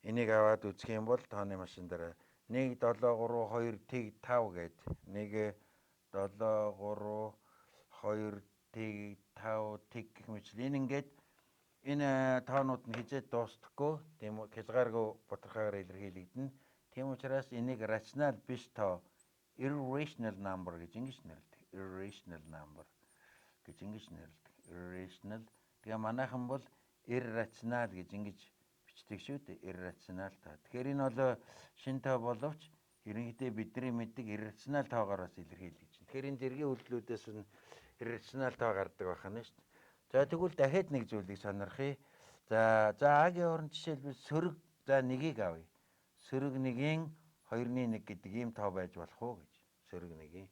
энийг аваад үзэх юм бол тооны машин дээр 1 7 3 2 тэг 5 гээд 1 7 3 2 тэг 5 тэг гэх мэт энэ ингээд энэ тоонууд нь хизээд дуустдаггүй. Тийм үү хязгааргүй бодорхойгоор илэрхийлэгдэнэ. Тийм учраас энийг rational биш тоо irrational number гэж ингэж нэрлэдэг. Irrational number гэж ингэж нэрлэдэг. Irrational. Тэгээ манайхан бол irrational гэж ингэж бичдэг шүү дээ. Irrational тоо. Тэгэхээр энэ бол шин тоо боловч ерөнхийдөө бидний мэддэг irrational тоогоор бас илэрхийлж байна. Тэгэхээр энэ зэргийн үйлдэлүүдээс нь irrational тоо гардаг байна шүү дээ. За тэгвэл дахиад нэг зүйлийг сонирхъя. За А-гийн оронд жишээлбэл сөрөг за нэгийг авъя. Сөрөг нэгийн 2-1 гэдэг ийм тоо байж болох уу гэж. Сөрөг нэгийн.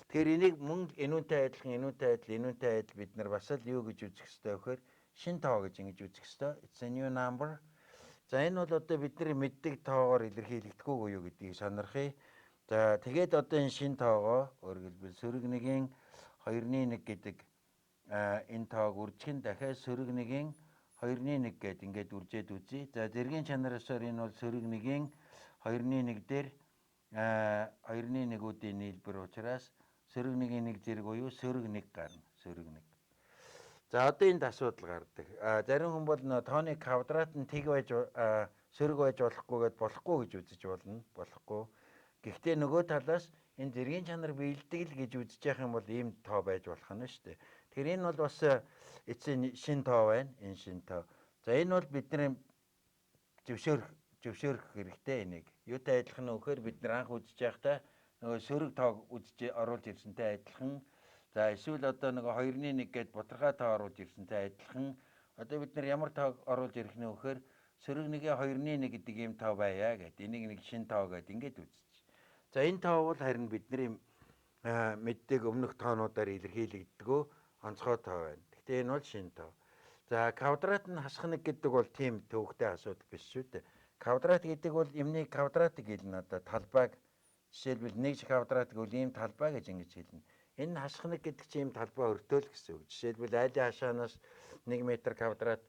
Тэгэхээр энийг мөн энүүнтэй адил бид нар бас л юу гэж үзэх ёстой вэ гэхээр шин тоо гэж ингэж үзэх ёстой. It's a new number. За энэ бол одоо бидний мэддэг тоогоор илэрхийлэгдэхгүй юу гэдгийг сонирхъя. За тэгээд одоо энэ шин тоогоо өөрөлдвөл сөрөг нэгийн 2-1 гэдэг энэ тоог үржих нь дахиад сөрөг нэгийн 2-1 гэдэг ингээд үржээд үзье. За зэргийн чанараасаар энэ бол сөрөг нэгийн 2-1 дээр 2-1-үүдийн нийлбэр учраас сөрөг нэгийн 1 зэрэг буюу сөрөг 1 гарна. Сөрөг 1. За одоо энд асуудал гардаг. Зарим хүн бол тооны квадрат нь тэг байж сөрөг байж болохгүйгээд болохгүй гэж үзэж болно. Болохгүй. Гэхдээ нөгөө талаас энэ зэргийн чанар биелдэг л гэж үзэж явах юм бол ийм тоо байж болох нь шүү дээ. Тэгэхээр энэ бол бас эцсийн шин тоо байна. Энэ шин тоо. За энэ бол бидний зөвшөөрөх хэрэгтэй энийг. Юутай адилхан нь вөхөр бид нар анх үзэж байхдаа нөгөө сөрөг тоог үзэж оруулж ирсэнтэй адилхан. За эсвэл одоо нөгөө 2-1 гээд бодорхой тоо оруулж ирсэнтэй адилхан. Одоо бид нар ямар тоог оруулж ирэх нь вөхөр сөрөг нэгээ 2-1 гэдэг ийм тоо байя гэдэг. Энийг нэг шин тоо гэдэг ингээд үзэж. За энэ тоо бол харин бидний мэддэг өмнөх тоонуудаар илэрхийлэгддэг онцгой тоо байна. Гэхдээ энэ бол шин тоо. За квадрат нь хасах нэг гэдэг бол тийм төвөгтэй асуудал биш шүү дээ. Квадрат гэдэг бол юмны квадратыг хэлнэ одоо талбайг жишээлбэл нэгж квадрат гэвэл ийм талбай гэж ингэж хэлнэ. Энэ хасах нэг гэдэг чинь ийм талбай өртөөл гэсэн үг. Жишээлбэл айлын хашаанаас 1 м квадрат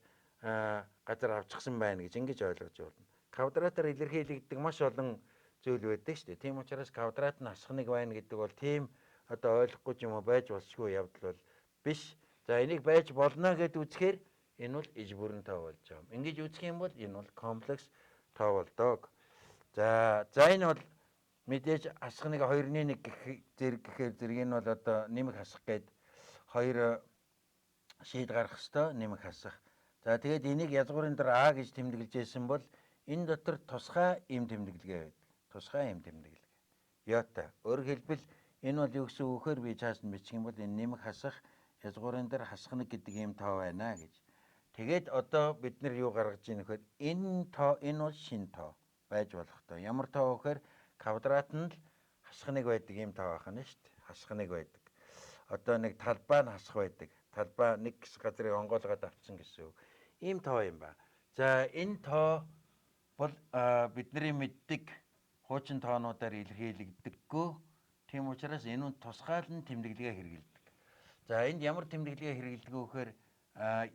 газар авчихсан байна гэж ингэж ойлгож байна. Квадратаар илэрхийлэгддэг маш олон зүйл байдаг шүү дээ. Тийм учраас квадрат нь хасах нэг байна гэдэг бол тийм одоо ойлгохгүй юм уу байж болшгүй явдал бол биш. За энийг байж болно гэд үзэхээр энэ бол иж бүрэн тоо болж байгаа юм. Ингэж үзэх юм бол энэ бол комплекс тоо болдог. За энэ бол мэдээж хасах нэг 2-1 гэхээр зэрэг нь бол одоо нэмэх хасах гээд хоёр шийд гарах хэвээр нэмэх хасах. За тэгээд энийг язгуурын дор А гэж тэмдэглэж байсан бол энэ дотор тусгай ийм тэмдэглэгээ байдаг. Тусгай ийм тэмдэглэгээ. Йота. Өөрөөр хэлбэл энэ бол юу гэсэн үг вөхөр би цааш нь бичих юм бол энэ нэмэх хасах язгуурын дор хасах нэг гэдэг ийм тоо байна гэж. Тэгээд одоо бид нар юу гаргаж ийн вөхөр энэ бол шин тоо байж болох тоо. Ямар тоо вөхөр квадрат нь л хасах нэг байдаг ийм тоо байх нь шүү дээ. Хасах нэг байдаг. Одоо нэг талбай нь хасах байдаг. Талбай нэг газрыг онгойлгоод авцсан гэсэн үг. Ийм тоо юм ба. За энэ тоо бол бидний мэддэг хуучин тоонуудаар илэрхийлэгддэггүй. Тийм учраас энэ нь тусгаалan тэмдэглэгээ хэрэгэлдэг. За энд ямар тэмдэглэгээ хэрэгэлдэг вэ гэхээр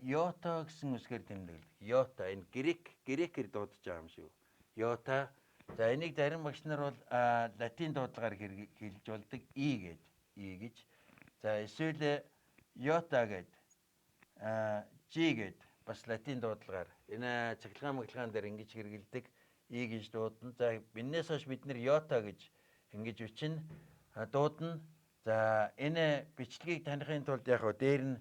йота гэсэн үсгээр тэмдэглэдэг. Йота энэ грекээр дуудаж байгаа юм шиг. Йота. За энийг зарим багш нар бол латин дуудлагаар хэлж болдог и гэж. За эсвэл йота гэд жи гэд бас латин дуудлагаар энэ цахилгаан дээр ингэж хэрэгэлдэг и гэж дуудана. За энэс хойш бид нэр йота гэж ингэж бичнэ. Дуудана. За энэ бичлэгийг таних тулд яг дээр нь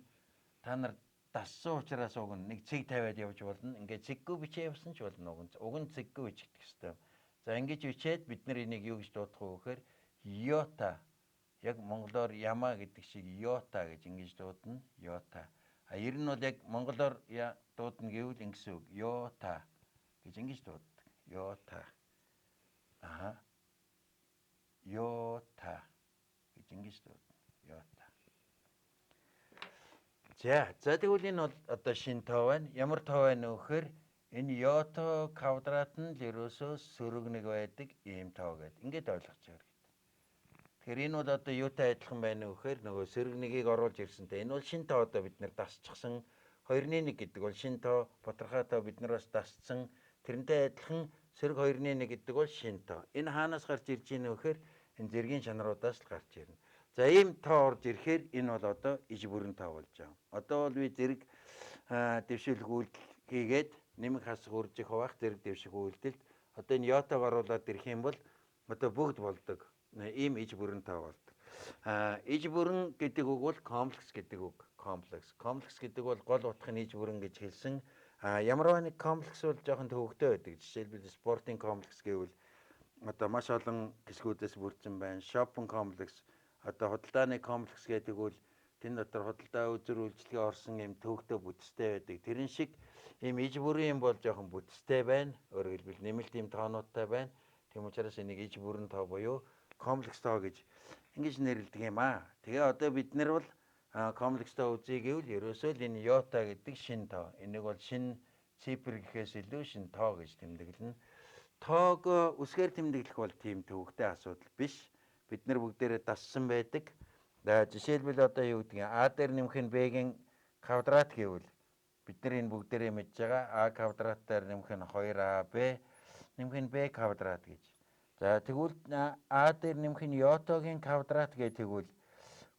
та нар дассан учраас уг нь нэг цэг тавиад явж болно. Ингээд цэггүй бичээ явсан ч болно уг нь цэггүй бичигдэх ёстой. За ингэж бичээд бид нар энийг юу гэж дуудах вэ гэхээр йота. Яг монголоор ямаа гэдэг шиг йота гэж ингэж дуудана. Йота. Ер нь бол яг монголоор дуудана гэвэл ингэсэн үг. Йота гэж ингэж дууддаг. Йота. Йота гэж ингэж дуудана. Йота. За тэгвэл энэ бол одоо шинэ тоо байна. Ямар тоо байна вэ гэхээр энэ йото квадрат нь л ерөөсөө сөрөг нэг байдаг ийм тоо гэдэг. Ингээд ойлгож байгаа хэрэгтэй. Тэгэхээр энэ бол одоо юутай адилхан байна вэ гэхээр нөгөө сөрөг нэгийг оруулж ирсэнтэй. Энэ бол шинэ тоо одоо бид нэр дасчихсан 2-1 гэдэг бол шинэ тоо, тодорхой тоо бид нар бас дасцсан. Тэрнтэй адилхан сөрөг 2-1 гэдэг бол шинэ тоо. Энэ хаанаас гарч ирж ийнэ вэ гэхээр энэ зэргийн чанаруудаас л гарч ирнэ. За ийм тоо орж ирэхээр энэ бол одоо иж бүрэн тоо болж байгаа. Одоо бол би зэрэг дэвшүүлэх үйлдэл хийгээд нэмэг хасах үржих хуваах зэрэг дэвших үйлдэлд одоо энэ йотог оруулаад ирэх юм бол одоо бүгд болдог. Ийм иж бүрэн тоо болдог. Иж бүрэн гэдэг үг бол комплекс гэдэг үг. Комплекс гэдэг бол гол утгын иж бүрэн гэж хэлсэн. Ямар нэг комплекс бол жоохон төвөгтэй байдаг. Жишээлбэл спортын комплекс гэвэл одоо маш олон хэсгүүдээс бүрдсэн байна. Шопинг комплекс, одоо худалдааны комплекс гэдэг бол тэн дотор худалдаа үзүр үйлчлэгээ орсон юм төвөгтэй бүтцтэй байдаг. Тэрэн шиг ийм иж бүрэн юм бол жоохон бүтцтэй байна. Өөрөөр хэлбэл нэмэлт ийм тоонуудтай байна. Тийм учраас энийг иж бүрэн тоо буюу комплекс тоо гэж ингэж нэрлэдэг юм аа. Тэгээ одоо бид нар бол комплекс тоо үзье гэвэл ерөөсөө л энэ йота гэдэг шинэ тоо. Энийг бол шинэ цифр гэхээс илүү шинэ тоо гэж тэмдэглэнэ. Тоог үсгээр тэмдэглэх бол тийм төвөгтэй асуудал биш. Бид нар бүгдээрээ дассан байдаг. Жишээлбэл одоо юу гэдэг нь А дээр нэмэх нь Б-ийн квадрат гэвэл бид нар энэ бүгдээрээ мэдж байгаа. А квадрат дээр нэмэх нь 2АБ нэмэх нь Б квадрат гэж. За тэгвэл А дээр нэмэх нь йотогийн квадрат гэх тэгвэл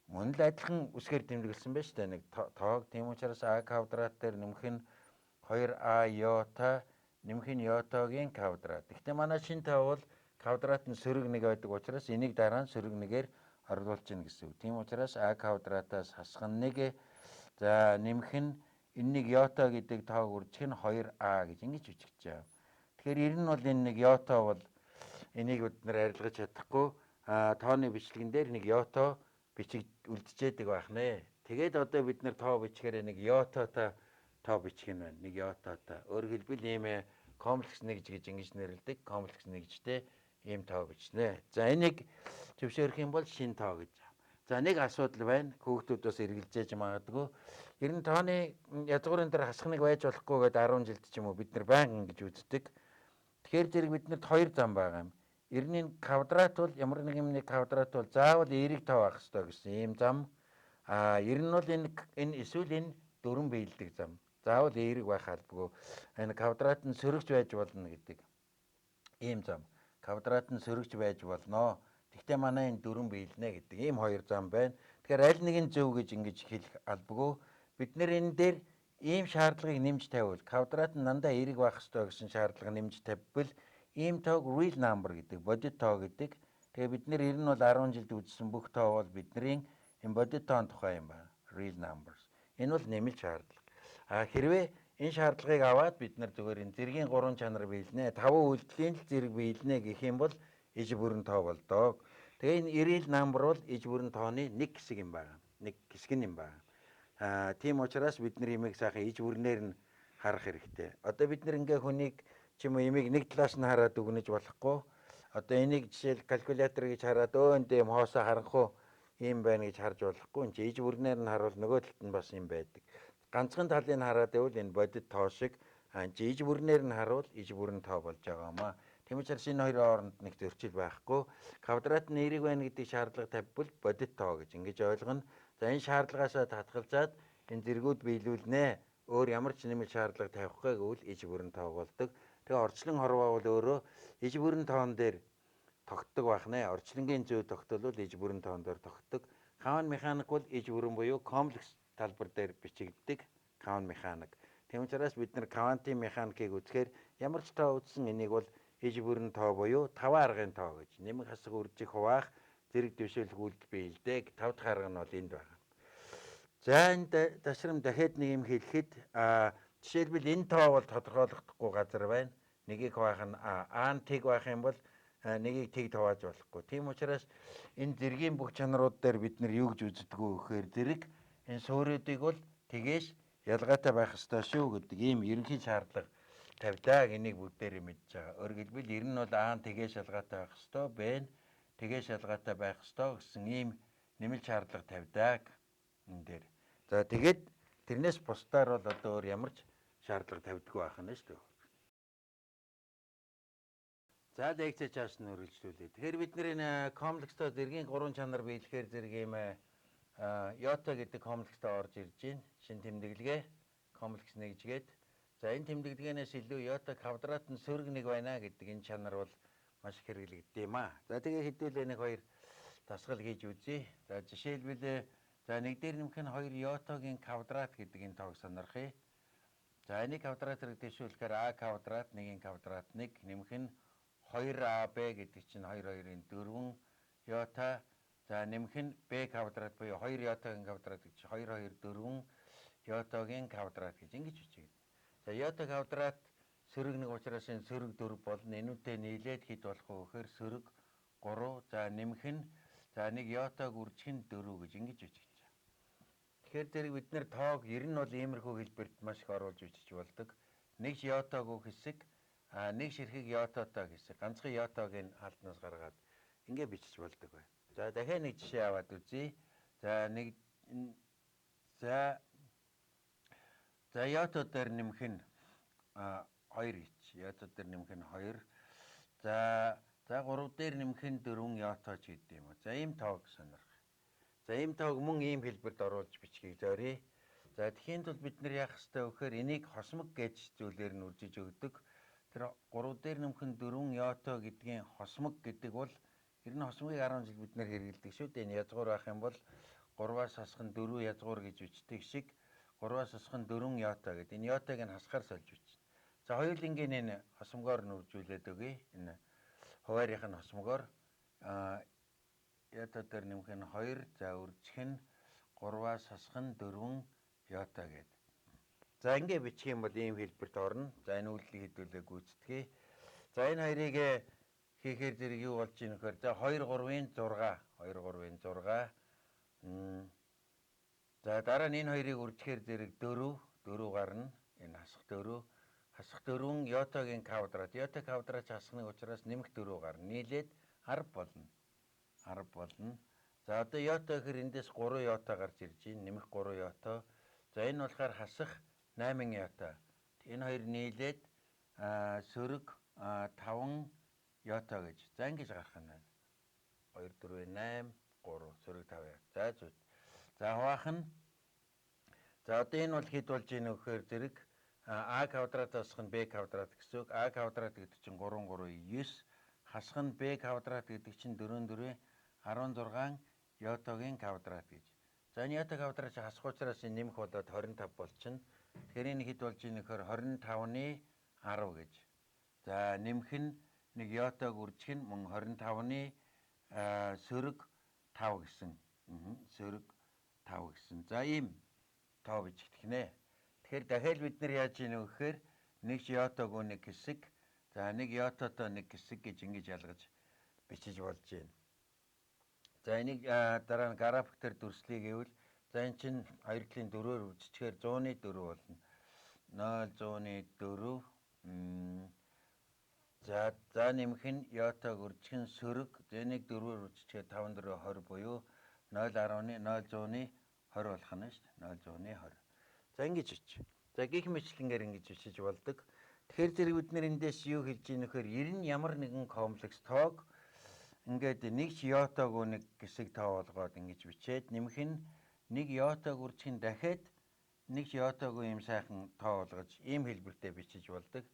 мөн л адилхан үсгээр тэмдэглэсэн байж таа нэг тоог. Тийм учраас А квадрат дээр нэмэх нь 2А йота нэмэх нь йотогийн квадрат. Гэхдээ манай шинэ тоо бол квадрат нь сөрөг нэг байдаг учраас энийг дараа нь сөрөг нэгээр оруулж ийн гэсэн үг. Тийм учраас А квадратаас хасах нь 1. За нэмэх нь энэ нэг йота гэдэг тоог үржих нь 2А гэж ингэж бичиж байгаа. Тэгэхээр ер нь бол энэ нэг йота бол энийг бид нэр арилгаж чадахгүй тооны бичлэгэн дээр нэг йото бичиг үлдчихэд байх нэ. Тэгээд одоо бид нэр тоо бичгээр нэг йототой тоо бичих нь байна. Нэг йототой. Өөрөөр хэлбэл ийм комплекс нэгж гэж ингэж нэрлэдэг. Комплекс нэгжтэй ийм тоо бичнэ. За энийг зөвшөөрөх юм бол шинэ тоо гэж. За нэг асуудал байна. Хүүхдүүд бас эргэлзээж магадгүй. Ер нь тооны язгуурын дээр хасах нэг байж болохгүй гэдэг 10 жилд ч юм уу бид нар байнга ингэж үздэг. Тэгэхээр зэрэг биднэрт хоёр зам байгаа юм. Эртний квадрат бол ямар нэг квадрат бол заавал эерэг тоо байх ёстой гэсэн ийм зам. Ер нь бол энэ эсвэл энэ дөрвөн биелдэг зам. Заавал эерэг байх албагүй. Энэ квадрат нь сөрөгч байж болно гэдэг ийм зам. Квадрат нь сөрөгч байж болно. Гэхдээ манай энэ дөрвөн биелнэ гэдэг ийм хоёр зам байна. Тэгэхээр аль нэг нь зөв гэж ингэж хэлэх албагүй. Бид нэр энэ дээр ийм шаардлагыг нэмж тавьвал квадрат нь дандаа эерэг байх ёстой гэсэн шаардлага нэмж тавьбал ийм тоог real number гэдэг, бодит тоо гэдэг. Тэгээ бид нэр ер нь бол 10 жилд үзсэн бүх тоо бол бидний энэ бодит тоон тухай юм байна. Real numbers. Энэ бол нэмэлт шаардлага. Хэрвээ энэ шаардлагыг аваад бид нар зүгээр энэ зэргийн 3 чанар биелнэ. 5 үйлдэлийн л зэрэг биелнэ гэх юм бол иж бүрэн тоо болдог. Тэгээ энэ real number бол иж бүрэн тооны нэг хэсэг юм байна. Нэг хэсэг юм байна. Тийм учраас бид нар имийг сайхан иж бүрнээр нь харах хэрэгтэй. Одоо бид нар ингээ хүнийг ч юм уу имийг нэг талаас нь хараад өгнөж болохгүй. Одоо энийг жишээл калькулятор гэж хараад энд юм хоосоо харанхуу ийм байна гэж харж болохгүй. Энд иж бүрнээр нь харуул нөгөө талд нь бас юм байдаг. Ганцхан талыг хараад байвал энэ бодит тоо шиг иж бүрнээр нь харуул иж бүрэн тоо болж байгаа юм аа. Тийм учраас энэ хоёрын хооронд нэг зөрчил байхгүй. Квадрат нь эерэг байна гэдэг шаардлага тавьбал бодит тоо гэж ингэж ойлгоно. За энэ шаардлагаасаа татгалзаад энэ зэргүүд биелүүлнэ. Өөр ямар ч нэмэлт шаардлага тавихгүй гэвэл иж бүрэн тоо болдог. Тэгээ орчлон хорвоо бол өөрөө иж бүрэн тоон дээр тогтдог байх нэ. Орчлонгийн зүй тогтвол иж бүрэн тоон дээр тогтдог. Квант механик бол иж бүрэн буюу комплекс талбар дээр бичигддэг квант механик. Тийм учраас бид нар квантын механикийг үзэхээр ямар ч тоо үзсэн энийг бол иж бүрэн тоо буюу 5 аргын тоо гэж. Нэмэг хасах үржих хуваах зэрэг дэвшүүлэх үйлдэл бий л дээ. 5 дахь арга нь бол энд байна. За энэ ташрам дахиад нэг юм хэлэхэд жишээлбэл энэ тоо бол тодорхойлогдохгүй газар байна. Нэгийг хуваах нь А-н тэг байх юм бол нэгийг тэг тувааж болохгүй. Тийм учраас энэ зэргийн бүх чанарууд дээр бид нар юу гэж үздэг вэ гэхээр зэрэг энэ суурьуудыг бол тэгээс ялгаатай байх ёстой шүү гэдэг ийм ерөнхий шаардлага тавьдаг. Энийг бүгдээрээ мэдж байгаа. Өөрөөр хэлбэл ер нь бол А-н тэгээс ялгаатай байх ёстой, Б-н тэгээс ялгаатай байх ёстой гэсэн ийм нэмэлт шаардлага тавьдаг энэ дээр. За тэгээд тэрнээс бусдаар бол одоо өөр ямар ч шаардлага тавьдаггүй байх нь шүү дээ. За лекцээ чаас нь үргэлжлүүлээ. Тэгэхээр бид нэр комплекстой зэргийн 3 чанар биелэхээр зэрэг ийм йота гэдэг комплекстой орж ирж байна. Шинэ тэмдэглэгээ комплекс нэгжгээд. За энэ тэмдэглэгээнээс илүү йота квадрат нь сөрөг нэг байна гэдэг энэ чанар бол маш их хэрэглэгддэг юм аа. За тэгээ хэдүүлээ нэг хоёр дасгал хийж үзье. За жишээлбэл за нэг дээр нэмэх нь 2 йотагийн квадрат гэдэг энэ тоог сонирхъя. За энийг квадратаар дэвшүүлэхээр а квадрат 1-ийн квадрат 1 нэмэх нь 2ab гэдэг чинь 2-2-ын 4 йота. За нэмэх нь b квадрат буюу 2 йотагийн квадрат гэж 2-2 4 йотагийн квадрат гэж ингэж бичигдэнэ. За йота квадрат сөрөг нэг учраас энэ сөрөг 4 болно. Энүүтэй нийлээд хэд болох вэ гэхээр сөрөг 3. За нэмэх нь за 1 йотаг үржих нь 4 гэж ингэж бичиж байгаа. Тэгэхээр зэрэг бид нэр тоог ер нь бол иймэрхүү хэлбэрт маш их оруулж бичиж болдог. Нэгж йотагүй хэсэг нэг ширхэг йотатай хэсэг ганцхан йотагийн албанаас гаргаад ингэ бичиж болдог бай. За дахиад нэг жишээ аваад үзье. За нэг за йота дээр нэмэх нь 2 ич. Йота дээр нэмэх нь 2. За 3 дээр нэмэх нь 4 йота ч гэдэг юм уу. За ийм тоог сонирх. За ийм тоог мөн ийм хэлбэрт оруулж бичгийг зорьё. За тэгэхээр тул бид нар яах ёстой вэ гэхээр энийг хосмог гэж зүйлээр нь үржиж өгдөг. Тэр 3 дээр нэмэх нь 4 йота гэдгийн хосмог гэдэг бол ер нь хосмогийг 10 жил бид нар хэрэглэдэг шүү дээ. Энэ язгуур байх юм бол 3-аас хасах нь 4 язгуур гэж бичдэг шиг 3-аас хасах нь 4 йота гэдэг. Энэ йотаг нь хасгаар сольж бичнэ. За хоёулангийн энэ хосмогоор нь үржүүлээд өгье. Энэ хуваарийнх нь хосмогоор йота дээр нэмэх нь 2, за үржих нь 3-аас хасах нь 4 йота гэдэг. За ингэ бичих юм бол ийм хэлбэрт орно. За энэ үйлдэлийг хэдүүлээ гүйцэтгэе. За энэ хоёрыг хийхээр зэрэг юу болж ийн гэхээр за 2 3-ын 6. 2 3-ын 6. За дараа нь энэ хоёрыг үржихээр зэрэг 4 гарна. Энэ хасах 4. Хасах 4 йотагийн квадрат. Йота квадрат хасахны учраас нэмэх 4 гарна. Нийлээд 10 болно. 10 болно. За одоо йота гэхээр эндээс 3 йота гарч ирж байна. Нэмэх 3 йота. За энэ болохоор хасах 8 йота. Энэ хоёр нийлээд сөрөг 5 йота гэж. За ингэж гарах нь байна. 2 4 8 3 сөрөг 5 йота. За зүг. За хуваах нь. За одоо энэ бол хэд болж ийн гэхээр зэрэг а квадратаас хасах нь b квадрат гэсэн үг. А квадрат гэдэг чинь 3 3 9. Хасах нь b квадрат гэдэг чинь 4 4 16 йотагийн квадрат гэж. За энэ йота квадрат хасах учраас энэ нэмэх болоод 25 болчихно. Тэгэхээр энэ хэд болж ийн гэхээр 25-ны 10 гэж. За нэмэх нь нэг йотаг үржих нь мөн 25-ны сөрөг 5 гэсэн. Сөрөг 5 гэсэн. За ийм тоо бичигдэх нэ. Тэгэхээр дахиад бид нар яаж ийн гэхээр нэг йотагүй нэг хэсэг, за нэг йотатой нэг хэсэг гэж ингэж ялгаж бичиж болж байна. За энийг дараа нь график дээр дүрслэе гэвэл за энэ чинь 2/4-өөр үржчихээр 100-ны 4 болно. 0 100-ны 4 за нэмэх нь йотаг үржих нь сөрөг. Энийг 4-өөр үржчихээр 5 4 20 буюу 0.0 100-ны 20 болох нь шүү дээ. 0 100-ны 20. За ингэж бич. За гих мэтлэнгээр ингэж бичиж болдог. Тэгэхээр зэрэг бид нэр эндээс юу хэлж ийн гэхээр ер нь ямар нэгэн комплекс тоог ингээд нэг йотагүй нэг хэсэг тоо болгоод ингэж бичээд нэмэх нь нэг йотаг үржих нь дахиад нэг йотагүй юм сайхан тоо болгож ийм хэлбэртэй бичиж болдог.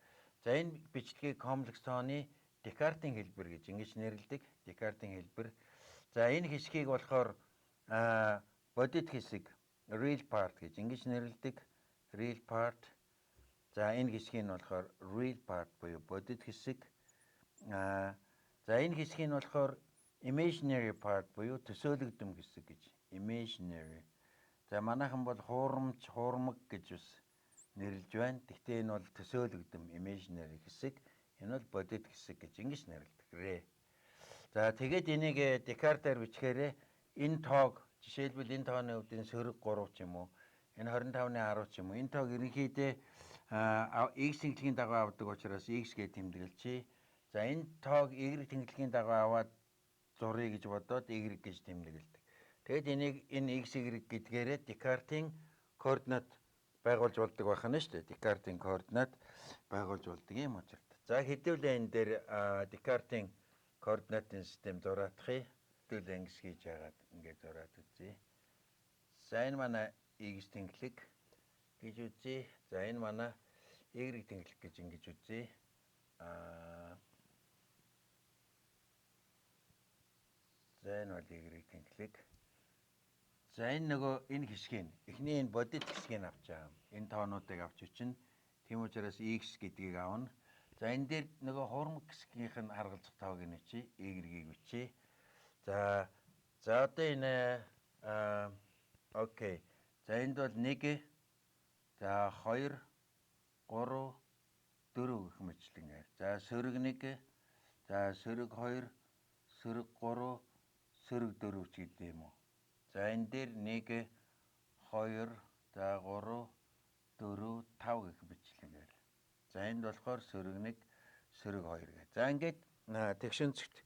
За энэ бичлэгийг комплекс тооны Декартын хэлбэр гэж ингэж нэрлэдэг. Декартын хэлбэр. За энэ хэсгийг болохоор бодит хэсэг real part гэж ингэж нэрлэдэг. Real part. За энэ хэсгийг нь болохоор real part буюу бодит хэсэг. За энэ хэсгийг нь болохоор imaginary part буюу төсөөлөгдөм хэсэг гэж. Imaginary. За манайхан бол хуурамч, хуурмаг гэж бас нэрлэж байна. Гэхдээ энэ бол төсөөлөгдөм imaginary хэсэг. Энэ бол бодит хэсэг гэж ингэж нэрлэдэг. За тэгээд энийг Декартаар бичгээрээ энэ тоог жишээлбэл энэ тооны хувьд энэ сөрөг 3 ч юм уу, энэ 25-ны 10 ч юм уу, энэ тоог ерөнхийдөө x тэнглэгийн дагуу авдаг учраас x гэж тэмдэглэжээ. За энэ тоог y тэнглэгийн дагуу аваад зуръя гэж бодоод y гэж тэмдэглэдэг. Тэгэд энийг энэ x y гэдгээрээ Декартын координат байгуулж болдог байх нь шүү дээ. Декартын координат байгуулж болдог юм учиртай. За хэдүүлээ энэ дээр Декартын координатын систем зураадахыг хэдүүлээ ангис хийж яагаад ингээд зураад үзье. За энэ манай x тэнглэг гэж үзье. За энэ манай y тэнглэг гэж ингэж үзье. За энэ бол y тэнглэг. За энэ нөгөө энэ хэсгийг эхний энэ бодит хэсгийг авч байгаа. Энэ тоонуудыг авч үчин. Тийм учраас x гэдгийг авна. За энэ дээр нөгөө хуурмаг хэсгийнх нь харгалзах тоог нь бичиж y-ийг бичиж. За одоо энэ окей. За энд бол 1 за 2 3 4 гэх мэтлэнгээр. За сөрөг 1 за сөрөг 2 сөрөг 3 сөрөг 4 ч гэдэг юм уу. За энэ дээр 1 2 за 3 4 5 гэх мэтлэнгээр. За энд болохоор сөрөг 1 сөрөг 2 гэх. За ингээд тэгшинцэгт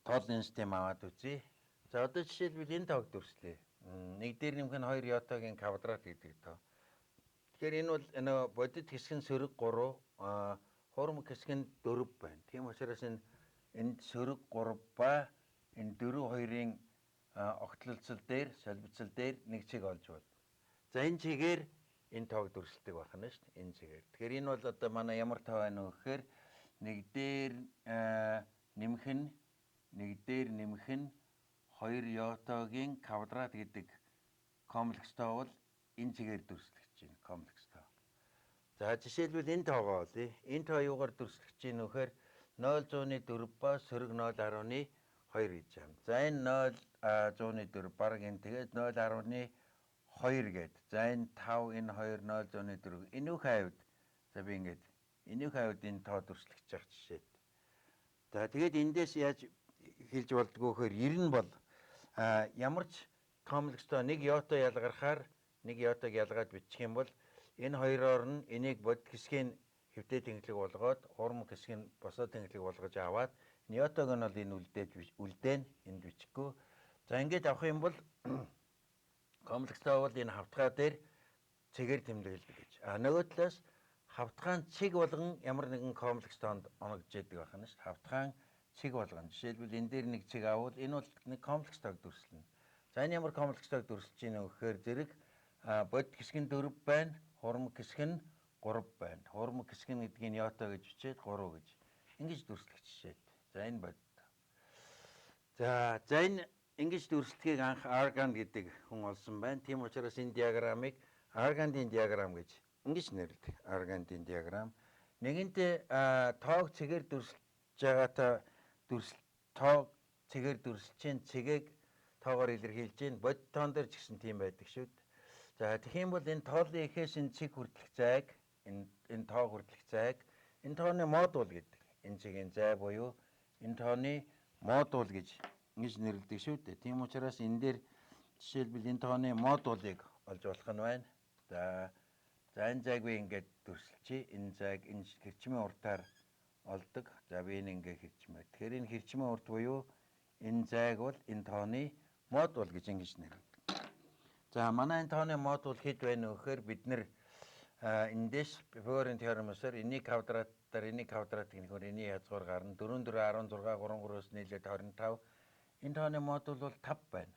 тоолны систем аваад үзье. За одоо жишээлбэл энэ тоог дүрслэе. 1 дээр нэмэх нь 2 йотагийн квадрат гэдэг тоо. Тэгэхээр энэ бол энэ бодит хэсэг нь сөрөг 3, хуурмаг хэсэг нь 4 байна. Тийм учраас энд сөрөг 3 ба энэ 4 2-ын огтлолцол дээр, солилцол дээр нэг чиг олж байна. За энэ чигээр энэ тоог дүрсэлдэг байх нь шүү дээ. Энэ чигээр. Тэгэхээр энэ бол одоо манай ямар тоо байна вэ гэхээр 1 дээр нэмэх нь 2 йотагийн квадрат гэдэг комплекс тоо бол энэ чигээр дүрслэгдэж байна. Комплекс тоо. За жишээлбэл энэ тоогоо олъё. Энэ тоо юугаар дүрслэгдэж байна вэ гэхээр 0.4 ба сөрөг 0.2 гэж байна. За энэ 0.4 баг энэ тэгээд 0.2 гээд. За энэ 5 энэ 2 0.4. Энүүх хавьд. За би ингээд энүүх хавьд энэ тоо дүрслэгдэж байгаа жишээд. За тэгээд эндээс яаж хэлж болдгоо гэхээр ер нь бол ямар ч комплекс тоо нэг йота ялгархаар нэг йотаг ялгаад бичих юм бол энэ хоёроор нь энийг бодит хэсгийн хэвтэ тэнглэг болгоод хуурмаг хэсгийн босоод тэнглэг болгож аваад йотаг нь бол энэ үлдээн энд бичихгүй. За ингэж авах юм бол комплекс тоо бол энэ хавтгай дээр цэгээр тэмдэглэдэг гэж. Нөгөө талаас хавтгаан цэг болгон ямар нэгэн комплекс тоонд оногдож яадаг байх нь шүү дээ. Хавтгаан цэг болгон. Жишээлбэл энэ дээр нэг цэг авал энэ бол нэг комплекс тоог дүрслэнэ. За энэ ямар комплекс тоог дүрслэж байна вэ гэхээр зэрэг бодит хэсэг нь 4 байна, хуурмаг хэсэг нь 3 байна. Хуурмаг хэсэг нь гэдгийг йота гэж бичээд 3 гэж. Ингэж дүрслэх жишээд. За энэ бодит. За энэ ингэж дүрслэхийг анх арганд гэдэг хүн олсон байна. Тийм учраас энэ диаграмыг аргандын диаграм гэж ингэж нэрлэдэг. Аргандын диаграм. Нэгэнтээ тоог цэгээр дүрслэж байгаатай тоог цэгээр дүрслэж чинь цэгийг тоогоор илэрхийлж чинь бодит тоон дээр ч гэсэн тийм байдаг шүү дээ. За тэгэх юм бол энэ тоолын эхээс энэ цэг хүртэлх зайг энэ тоог хүртэлх зайг энэ тооны модуль гэдэг. Энэ цэгийн зай буюу энэ тооны модуль гэж ингэж нэрлэдэг шүү дээ. Тийм учраас энэ дээр жишээлбэл энэ тооны модулийг олж болох нь байна. За энэ зайг би ингээд дүрслэе. Энэ зайг энэ хэрчмийн уртаар олдог. За би энэ ингээд хэрчмээ. Тэгэхээр энэ хэрчмийн урт буюу энэ зайг бол энэ тооны модуль гэж ингэж нэрлэдэг. За манай энэ тооны модуль хэд байна вэ гэхээр бид нэр эндээс Pythagorean theorem-осоор энийг квадратаар энийг квадрат гэнэхээр эний язгуур гарна 4 4 16 3 3-оос нийлээд 25. Энэ тооны модуль бол 5 байна.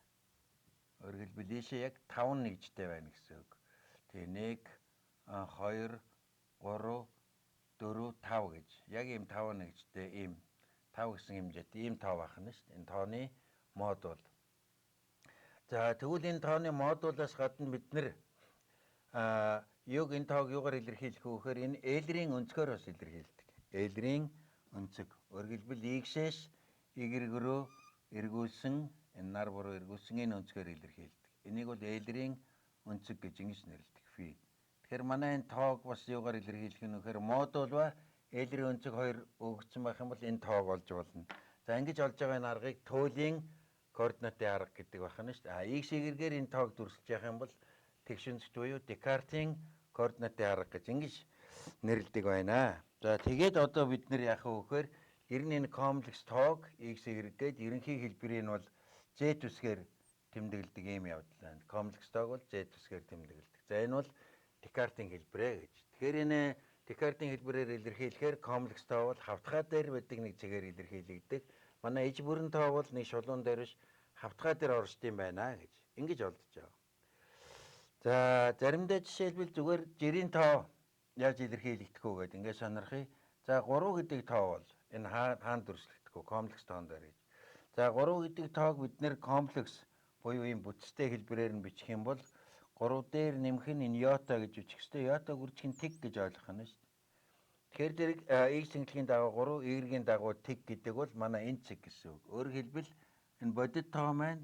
Өөрөөр хэлбэл ийшээ яг 5 нэгжтэй байна гэсэн үг. Тэгээ 1 2 3 4 5 гэж. Яг ийм 5 нэгжтэй ийм 5 гэсэн хэмжээтэй ийм тоо байх нь шүү дээ. Энэ тооны модуль. За тэгвэл энэ тооны модулаас гадна бид нэр юуг энэ тоог юугаар илэрхийлэх вэ гэхээр энэ L-ийн өнцгөр бас илэрхийлдэг. L-ийн өнцөг. Өөрөөр хэлбэл X-ээс игэргөрөө эргүүлсэн энэ нар буруу эргүүлсэн энэ өнцгөр илэрхийлдэг. Энийг бол ээлрийн өнцөг гэж ингэж нэрлэдэг. Фи. Тэгэхээр манай энэ тоог бас юугаар илэрхийлэх нь вэхээр модуль ба ээлрийн өнцөг хоёр өгөгдсөн байх юм бол энэ тоог олж болно. За ингэж олж байгаа энэ аргыг туйлын координатын арга гэдэг байна шүү дээ. X y-гээр энэ тоог дүрсэлж явах юм бол тэгшинцэгт буюу Декартийн координатын арга гэж ингэж нэрлэдэг байна. За тэгээд одоо бид нэр яах вэ гэхээр ер нь энэ комплекс тоог X y гээд ерөнхий хэлбэрийг нь бол Z үсгээр тэмдэглэдэг юм явдал байна. Комплекс тоог бол Z үсгээр тэмдэглэдэг. За энэ бол Декартийн хэлбэрээ гэж. Тэгэхээр энэ Декартийн хэлбэрээр илэрхийлэхээр комплекс тоог бол хавтгай дээр байдаг нэг чигээр илэрхийлэгддэг. Манай иж бүрэн тоог бол нэг шулуун дээр биш хавтгай дээр оршд юм байна гэж. Ингэж олдож байгаа. За заримдаа жишээлбэл зүгээр жирийн тоо яаж илэрхийлэгдэх үү гэдэг ингээд сонирхъя. За 3 гэдэг тоо бол энэ хаана дүрслэгдэх вэ? Комплекс тоон дээр гэж. За 3 гэдэг тоог бид нэр комплекс буюу ийм бүтцтэй хэлбэрээр нь бичих юм бол 3 дээр нэмэх нь энэ йота гэж бичих ёстой. Йотаг үржих нь тэг гэж ойлгох нь шүү дээ. Тэгэхээр зэрэг x тэнхимийн дагуу 3, y-ийн дагуу тэг гэдэг бол манай энэ цэг гэсэн үг. Өөрөөр хэлбэл энэ бодит тоо маань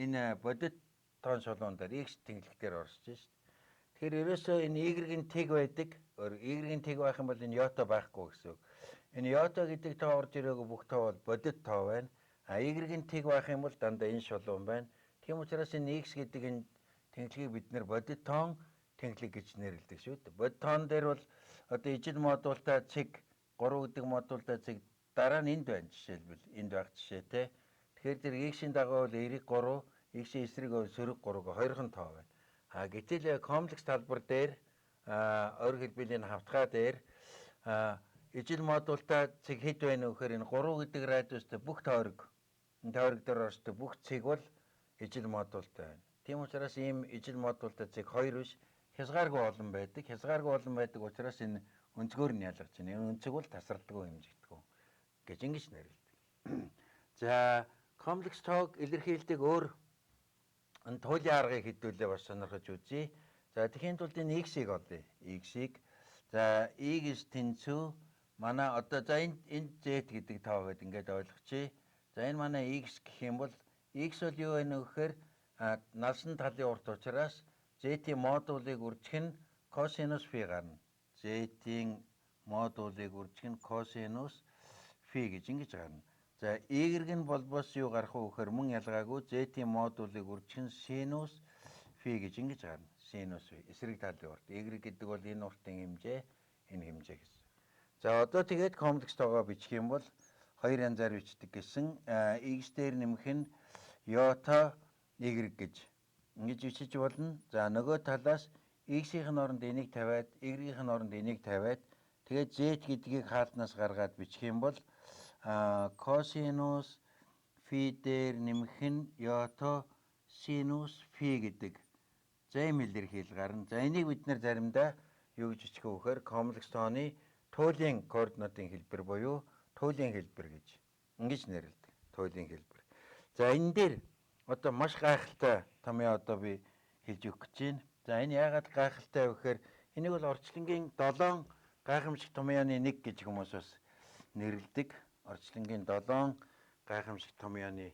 энэ бодит тоон шулуун дээр x тэнхлэгтээр оршиж шүү дээ. Тэгэхээр ерөөсөө энэ y-ийн тэг байдаг. Y-ийн тэг байх юм бол энэ йота байхгүй гэсэн үг. Энэ йота гэдэг тоо орж ирээгүй бүх тоо бол бодит тоо байна. Y-ийн тэг байх юм бол дандаа энэ шулуун байна. Тийм учраас энэ x гэдэг энэ тэнхлэгийг бид нэр бодит тоон тэнхлэг гэж нэрлэдэг шүү дээ. Бодит тоон дээр бол одоо ижил модультай цэг 3 гэдэг модультай цэг дараа нь энд байна жишээлбэл энд байх жишээтэй. Тэгэхээр зэрэг x-ийн дагуу бол эерэг 3, x-ийн эсрэг бол сөрөг 3 хоёрхан тоо байна. Гэтэл комплекс талбар дээр өөрөөр хэлбэл энэ хавтгай дээр ижил модультай цэг хэд байна вэ гэхээр энэ 3 гэдэг радиустай бүх тойрог энэ тойрог дээр оршдог бүх цэг бол ижил модультай байна. Тийм учраас ийм ижил модультай цэг 2 биш хязгааргүй олон байдаг. Хязгааргүй олон байдаг учраас энэ өнцгөр нь ялгарч байна. Энэ өнцөг бол тасралтгүй хэмжигдэхгүй гэж ингэж нэрлэдэг. За комплекс тоог илэрхийлдэг өөр энэ туйлын аргыг хэдүүлээ бас сонирхож үзье. За тэхийн тулд энэ x-ийг олъё. X-ийг за y is тэнцүү манай одоо за энэ z гэдэг тоо гэдэг ингээд ойлгочихъя. За энэ манай x гэх юм бол x бол юу вэ гэхээр налсан талын урт учраас z-ийн модулыг үржих нь косинус фи гарна. Z-ийн модулыг үржих нь косинус фи гэж ингэж гарна. За y-ийн болбоос юу гарах вэ гэхээр мөн ялгаагүй z-ийн модулыг үржих нь синус фи гэж ингэж гарна. Синус фи эсрэг талын урт. Y гэдэг бол энэ уртын хэмжээ, энэ хэмжээ гэсэн. За одоо тэгээд комплекс тоогоо бичих юм бол хоёр янзаар бичдэг гэсэн. X дээр нэмэх нь йота y гэж ингэж бичиж болно. За нөгөө талаас x-ийн оронд энийг тавиад, y-ийн оронд энийг тавиад тэгээд z гэдгийг хаалтнаас гаргаад бичих юм бол косинус фи дээр нэмэх нь йота синус фи гэдэг зэм илэрхийл гарна. За энийг бид нэр заримдаа юу гэж бичих вэ гэхээр комплекс тооны туйлын координатын хэлбэр буюу туйлын хэлбэр гэж ингэж нэрлэдэг. Туйлын хэлбэр. За энэ дээр одоо маш гайхалтай томьёо одоо би хэлж өгөх гэж байна. За энэ яагаад гайхалтай вэ гэхээр энийг бол орчлонгийн 7 гайхамшиг томьёоны нэг гэж хүмүүс бас нэрлэдэг. Орчлонгийн 7 гайхамшиг томьёоны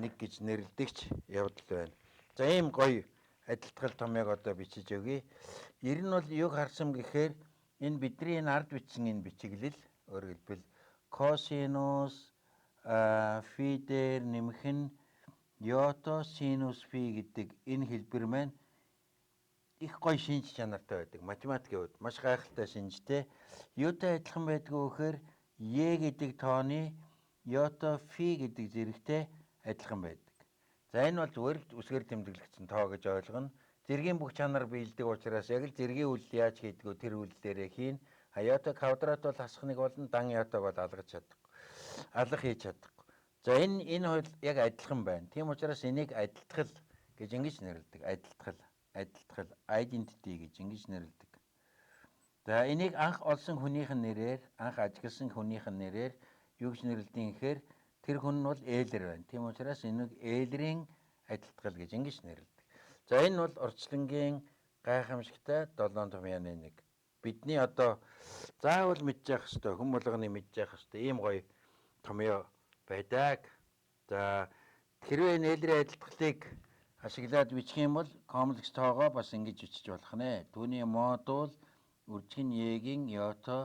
нэг гэж нэрлэдэгч явдал байна. За ийм гоё адилтгал томьёог одоо бичиж өгье. Ер нь бол юг харсан гэхээр энэ бидний энэ ард бичсэн энэ бичиглэл өөрөөр хэлбэл косинус фи дээр нэмэх нь йота синус фи гэдэг энэ хэлбэр маань их гоё шинж чанартай байдаг. Математикийн хувьд маш гайхалтай шинжтэй. Юутай адилхан байдгүй гэхээр е гэдэг тооны йота фи гэдэг зэрэгтэй адилхан байдаг. За энэ бол зүгээр л үсгээр тэмдэглэгдсэн тоо гэж ойлгоно. Зэргийн бүх чанар биелдэг учраас яг л зэргийн үйлдэл яаж хийдэг вэ тэр үйлдэлээрээ хийн. Йота квадрат бол хасах нэг болон дан йотаг бол алгаж чадахгүй. Алга хийж чадахгүй. За энэ хоёр яг адилхан байна. Тийм учраас энийг адилтгал гэж ингэж нэрлэдэг. Адилтгал identity гэж ингэж нэрлэдэг. За энийг анх олсон хүнийх нь нэрээр, анх ажигласан хүнийх нь нэрээр юу гэж нэрлэдэг гэхээр тэр хүн нь бол Эйлер байна. Тийм учраас энийг Эйлерийн адилтгал гэж ингэж нэрлэдэг. За энэ бол орчлонгийн гайхамшигтай 7 томьёоны нэг. Бидний одоо заавал мэдчих хэвээр, хүм болгоны мэдчих хэвээр ийм гоё томьёо байдаг. За хэрвээ нээлрийн адилтгалыг ашиглаад бичих юм бол комплекс тоогоо бас ингэж бичиж болох нэ. Түүний модуль үржих нь Е-ийн йото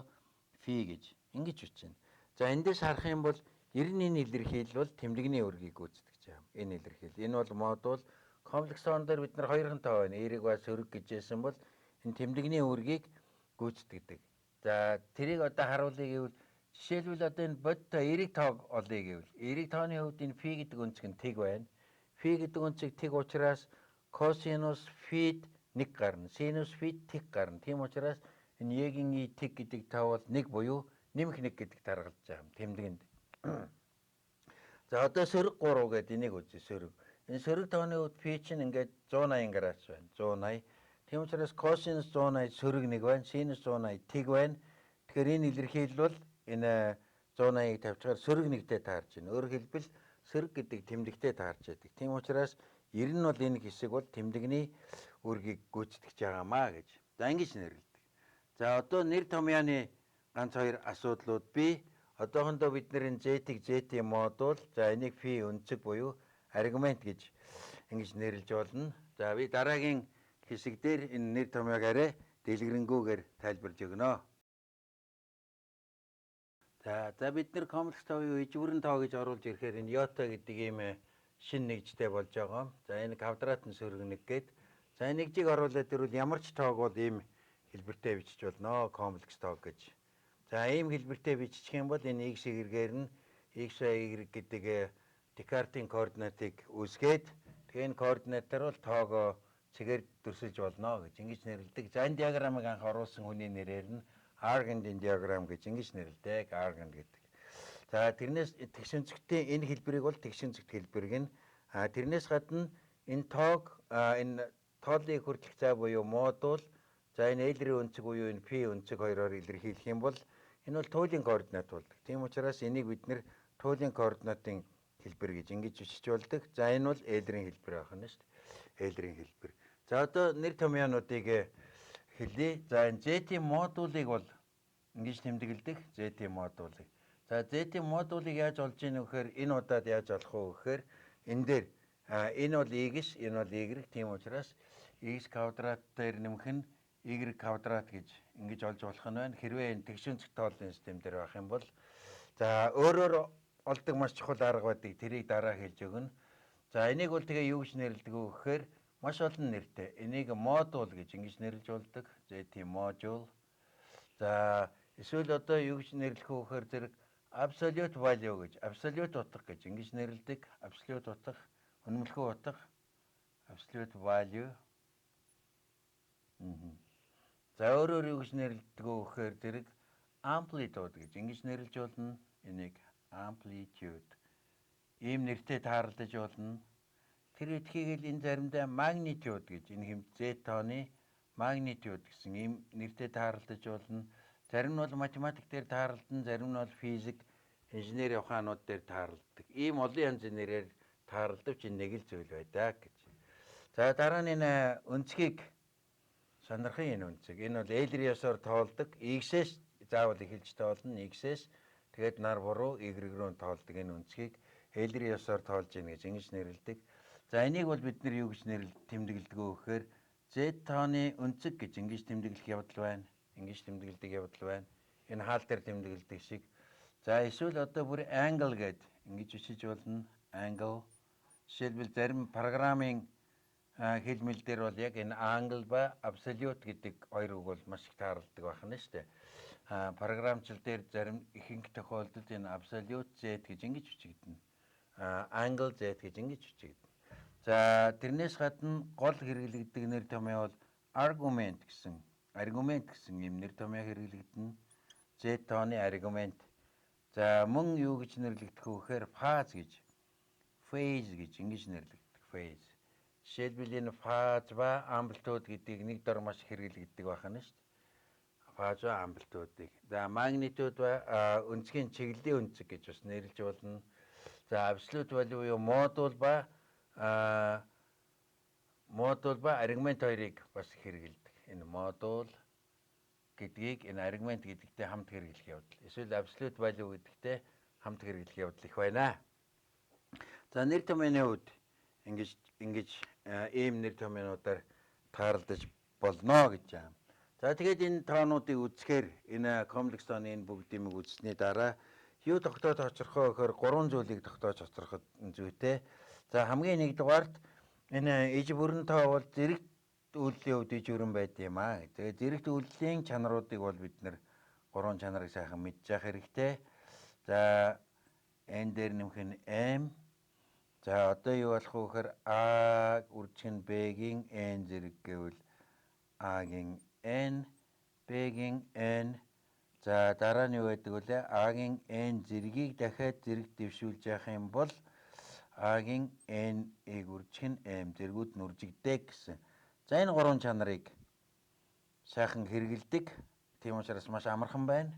фи гэж ингэж бичнэ. За эндээс харах юм бол ер нь энэ илэрхийлэл бол тэмдэгний өргийг гүйцэтгэж байгаа. Энэ илэрхийлэл. Энэ бол модуль комплекс тоон дээр бид нар хоёрхан тоо байна. Эерэг ба сөрөг гэжсэн бол энэ тэмдэгний өргийг гүйцэтгэдэг. За тэрийг одоо харуулъя гэвэл жишээлбэл одоо энэ бодтой эерэг тоог олъё гэвэл эерэг тооны хувьд энэ фи гэдэг үнцэг нь тэг байна. Фи гэдэг үнцэг тэг учраас косинус фид 1 гарна. Синус фид тэг гарна. Тийм учраас энэ Е-ийн И тэг гэдэг тоо бол 1 буюу нэмэх 1 гэдэг таргалж байгаа юм тэмдэгэнд. За одоо сөрөг 3 гэдэг энийг үзье сөрөг. Энэ сөрөг тооны хувьд фи чинь ингээд 180 градус байна. 180. Тийм учраас косинус 180 сөрөг 1 байна. Синус 180 тэг байна. Тэгэхээр энэ илэрхийлэл бол энэ 180-ыг тавьчихаар сөрөг 1-тэй таарч байна. Өөрөөр хэлбэл сөрөг гэдэг тэмдэгтэй таарч байдаг. Тийм учраас ер нь бол энэ хэсэг бол тэмдэгний өргийг гүйцэтгэж байгаамаа гэж. За ингэж нэрлэдэг. За одоо нэр томьёоны ганц хоёр асуудлууд бий. Одоохондоо бид нэр энэ Z-ийг Z модуль, за энийг фи үнцэг буюу аргумент гэж ингэж нэрлэж болно. За би дараагийн хэсэг дээр энэ нэр томьёог арай дэлгэрэнгүйгээр тайлбарлаж өгнө. За бид нэр комплекс тоог ижвэрэн тоо гэж оруулж ирэхээр энэ йото гэдэг ийм шин нэгжтэй болж байгаа. За энэ квадратын сөрөг 1 гээд. За энэ нэгжийг оруулаад ирвэл ямар ч тоог бол ийм хэлбэртэй бичиж болно комплекс тоог гэж. За ийм хэлбэртэй бичих юм бол энэ x хэрэгээр нь x y гэдэг Декартийн координатыг үүсгээд тэгээ энэ координатаар бол тоогоо цэгээр дүрсэлж болно гэж ингэж нэрлэдэг. За энэ диаграмыг анх оруулсан хүний нэрээр нь аргандын диаграм гэж ингэж нэрлэдэг. Арганд гэдэг. За тэрнээс тэгшинцэгтийн энэ хэлбэрийг бол тэгшинцэгт хэлбэрг нь тэрнээс гадна энэ тоог энэ тооллыг хүртэлх цай буюу модуль, за энэ L-ийн үнцэг буюу энэ P үнцэг хоёроор илэрхийлэх юм бол энэ бол туйлын координат болдог. Тийм учраас энийг бид нэр туйлын координатын хэлбэр гэж ингэж бичиж болдог. За энэ бол L-ийн хэлбэр байх нь шүү дээ. L-ийн хэлбэр. За одоо нэр томьёонуудыг хэлье. За энэ Z-ийн модулийг бол ингэж тэмдэглэдэг. Z-ийн модулийг. За Z-ийн модулийг яаж олж ийн вэхээр энэ удаад яаж олох вэ гэхээр энэ дээр энэ бол x, энэ бол y. Тийм учраас x квадрат дээр нэмэх нь y квадрат гэж ингэж олж болох нь байна. Хэрвээ энэ тэгшинцэг тооллын систем дээр байх юм бол за өөрөөр олдог маш чухал арга байдаг. Тэрийг дараа хэлж өгнө. За энийг бол тэгээ юу гэж нэрлэдэг вэ гэхээр маш олон нэртэй. Энийг модуль гэж ингэж нэрлэж болдог. Z-ийн модуль. За эсвэл одоо юу гэж нэрлэх вэ гэхээр зэрэг absolute value гэж, absolute утга гэж ингэж нэрлэдэг. Absolute утга, үнэмлэхүй утга, absolute value. За өөрөөр юу гэж нэрлэдэг вэ гэхээр зэрэг amplitude гэж ингэж нэрлэж болно. Энийг amplitude. Ийм нэртэй таарлаж болно. Тэр эдхийг л энэ заримдаа magnitude гэж энэ хэм Z тооны magnitude гэсэн ийм нэртэй таарлаж болно. Зарим нь бол математик дээр тааралдан, зарим нь бол физик, инженери ухаанууд дээр тааралдаг. Ийм олон янзын нэрээр тааралдавч энэ нэг л зүйл байдаг гэж. За дараа нь энэ үнцгийг сонирхын энэ үнцэг. Энэ бол L-ийн ёсоор тоолдог. X-с заавал эхэлж тоолно. X-с тэгээд нар буруу Y рүү тоолдог энэ үнцгийг L-ийн ёсоор тоолж ийн гэж ингэж нэрлэдэг. За энийг бол бид нар юу гэж тэмдэглэдэг вэ гэхээр Z тооны үнцэг гэж ингэж тэмдэглэх явдал байна. Ингэж тэмдэглэдэг явдал байна. Энэ хаал дээр тэмдэглэдэг шиг. За эсвэл одоо бүр angle гэд ингэж бичиж болно. Angle. Жишээлбэл зарим программын хэлмэл дээр бол яг энэ angle ба absolute гэдэг хоёр үг бол маш их тааралдаг байна шүү дээ. Програмчил дээр зарим ихэнх тохиолдолд энэ absolute Z гэж ингэж бичигдэнэ. Angle Z гэж ингэж бичигдэнэ. За тэрнээс гадна гол хэрэглэгддэг нэр томьёо бол argument гэсэн юм нэр томьёо хэрэглэгдэнэ. Z тооны argument. За мөн юу гэж нэрлэгдэх вэ гэхээр phase гэж ингэж нэрлэгдэх phase. Жишээлбэл энэ phase ба amplitude гэдгийг нэг дор маш хэрэглэгддэг байна шүү дээ. Phase ба amplitude-ыг. За magnitude ба үнцгийн чиглэлийн үнцэг гэж бас нэрлэж болно. За absolute value буюу модуль ба аргумент хоёрыг бас хэрэглэдэг. Энэ модуль гэдгийг энэ аргумент гэдэгтэй хамт хэрэглэх явдал. Эсвэл absolute value гэдэгтэй хамт хэрэглэх явдал их байна. За нэр томьёоны хувьд ингэж ийм нэр томьёонуудаар таарлаж болно гэж байна. За тэгээд энэ тоонуудыг үзэхээр энэ комплекс тооны энэ бүгдийг үзсний дараа юу тогтоож очихрохоо гэхээр 3 зүйлийг тогтоож очихроход зүйтэй. За хамгийн нэгдүгээрт энэ иж бүрэн тоо бол зэрэгт үйлдлийн хувьд иж бүрэн байд юм аа. Тэгээд зэрэгт үйлдлийн чанаруудыг бол бид нэр 3 чанарыг сайхан мэдж явах хэрэгтэй. За энэ дээр нэмэх нь m. За одоо юу болох вэ гэхээр a үржих нь b-гийн n зэрэг гэвэл a-гийн n, b-гийн n. За дараа нь юу байдаг вэ? A-гийн n зэргийг дахиад зэрэг дэвшүүлж явах юм бол A-гийн n-ийг үржих нь m зэргүүд нь үржигдэх гэсэн. За энэ 3 чанарыг сайхан хэрэгэлдэг. Тийм учраас маш амархан байна.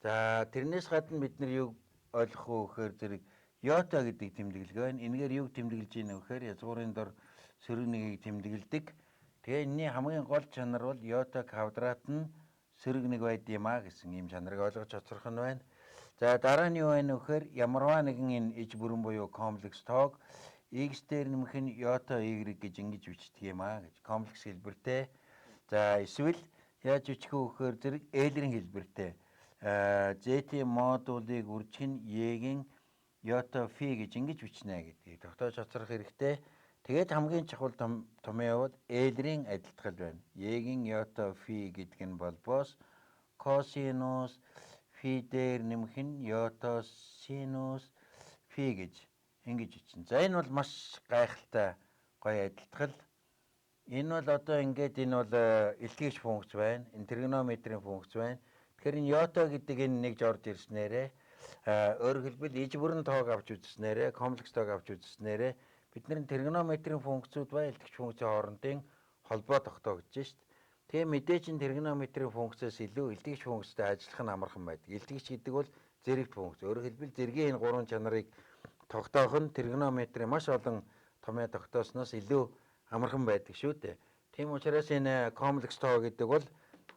За тэрнээс гадна бид нар юу ойлгох вэ гэхээр зэрэг йота гэдэг тэмдэглэг байна. Энэгээр юг тэмдэглэж байна вэ гэхээр язгуурын дор сөрөг нэгийг тэмдэглэдэг. Тэгээ энэний хамгийн гол чанар бол йота квадрат нь сөрөг нэг байд юм а гэсэн ийм чанарыг ойлгож оцрох нь байна. За дараа нь юу байна вэ гэхээр ямарваа нэгэн энэ иж бүрэн буюу комплекс тоог x дээр нэмэх нь йота y гэж ингэж бичдэг юм а гэж комплекс хэлбэртэй. За эсвэл яаж бичих вэ гэхээр зэрэг L-ийн хэлбэртэй. Z модулыг үржих нь y-гийн йота фи гэж ингэж бичнэ гэдгийг тогтоож оцрох хэрэгтэй. Тэгээд хамгийн чухал томьёо бол L-ийн адилтгал байна. Y-гийн йота фи гэдэг нь бол бос косинус фи дээр нэмэх нь йота синус фи гэж ингэж бичнэ. За энэ бол маш гайхалтай гоё адилтгал. Энэ бол одоо ингээд энэ бол илтгэгч функц байна. Энэ тригонометрийн функц байна. Тэгэхээр энэ йота гэдэг энэ нэгж орж ирснээрээ өөрөөр хэлбэл иж бүрэн тоог авч үзснээрээ комплекс тоог авч үзснээрээ бид нар тригонометрийн функцүүд ба илтгэгч функцийн хоорондын холбоо тогтоогдож шít. Тэгээ мэдээж энэ тригонометрийн функцээс илүү илтгэгч функцтэй ажиллах нь амархан байдаг. Илтгэгч гэдэг бол зэрэгт функц. Өөрөөр хэлбэл зэргийн энэ 3 чанарыг тогтоох нь тригонометрийн маш олон томьёо тогтоосноос илүү амархан байдаг шүү дээ. Тийм учраас энэ комплекс тоо гэдэг бол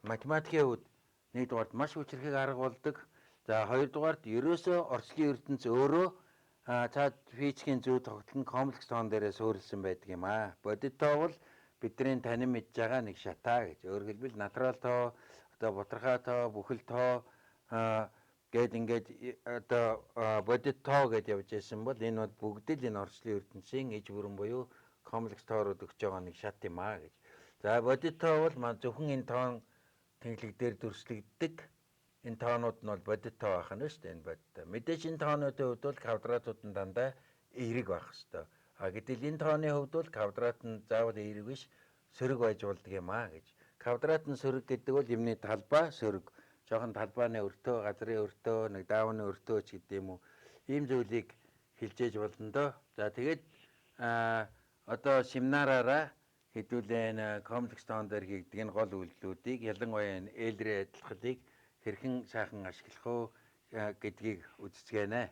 математикийн хувьд нэгдүгээрт маш хүчрхэг арга болдог. За хоёрдугаарт ерөөсөө орчлын ертөнц өөрөө цаад физикийн зүй тогтол нь комплекс тоон дээрээ суурилсан байдаг юм аа. Бодит тоо бол бидний танин мэдж байгаа нэг шатаа гэж. Өөрөөр хэлбэл натурал тоо, одоо бутархай тоо, бүхэл тоо гээд ингээд одоо бодит тоо гэж явж байсан бол энэ бол бүгд л энэ орчлын ертөнцийн иж бүрэн буюу комплекс тоорууд өгч байгаа нэг шат юм аа гэж. За бодит тоо бол зөвхөн энэ тоон тэнхлэг дээр дүрслэгддэг. Энэ тоонууд нь бол бодит тоо байх нь шүү дээ. Энэ бодит. Мэдээж энэ тоонуудын хувьд бол квадратууд нь дандаа эерэг байх хэвээр. Гэтэл энэ тооны хувьд бол квадрат нь заавал эерэг биш, сөрөг байж болдог юм аа гэж. Квадрат нь сөрөг гэдэг бол юмны талбай сөрөг. Жохон талбайны өртөө, газрын өртөө, нэг даавны өртөө ч гэдэг юм уу. Ийм зүйлийг хэлжээж болно доо. За тэгээд одоо семинараараа хэдүүлэн комплекс тоон дээр хийгдэг энэ гол үйлдэлүүдийг ялангуяа энэ L-ийн адилтгалыг хэрхэн сайхан ашиглах вэ гэдгийг үздэгэнэ.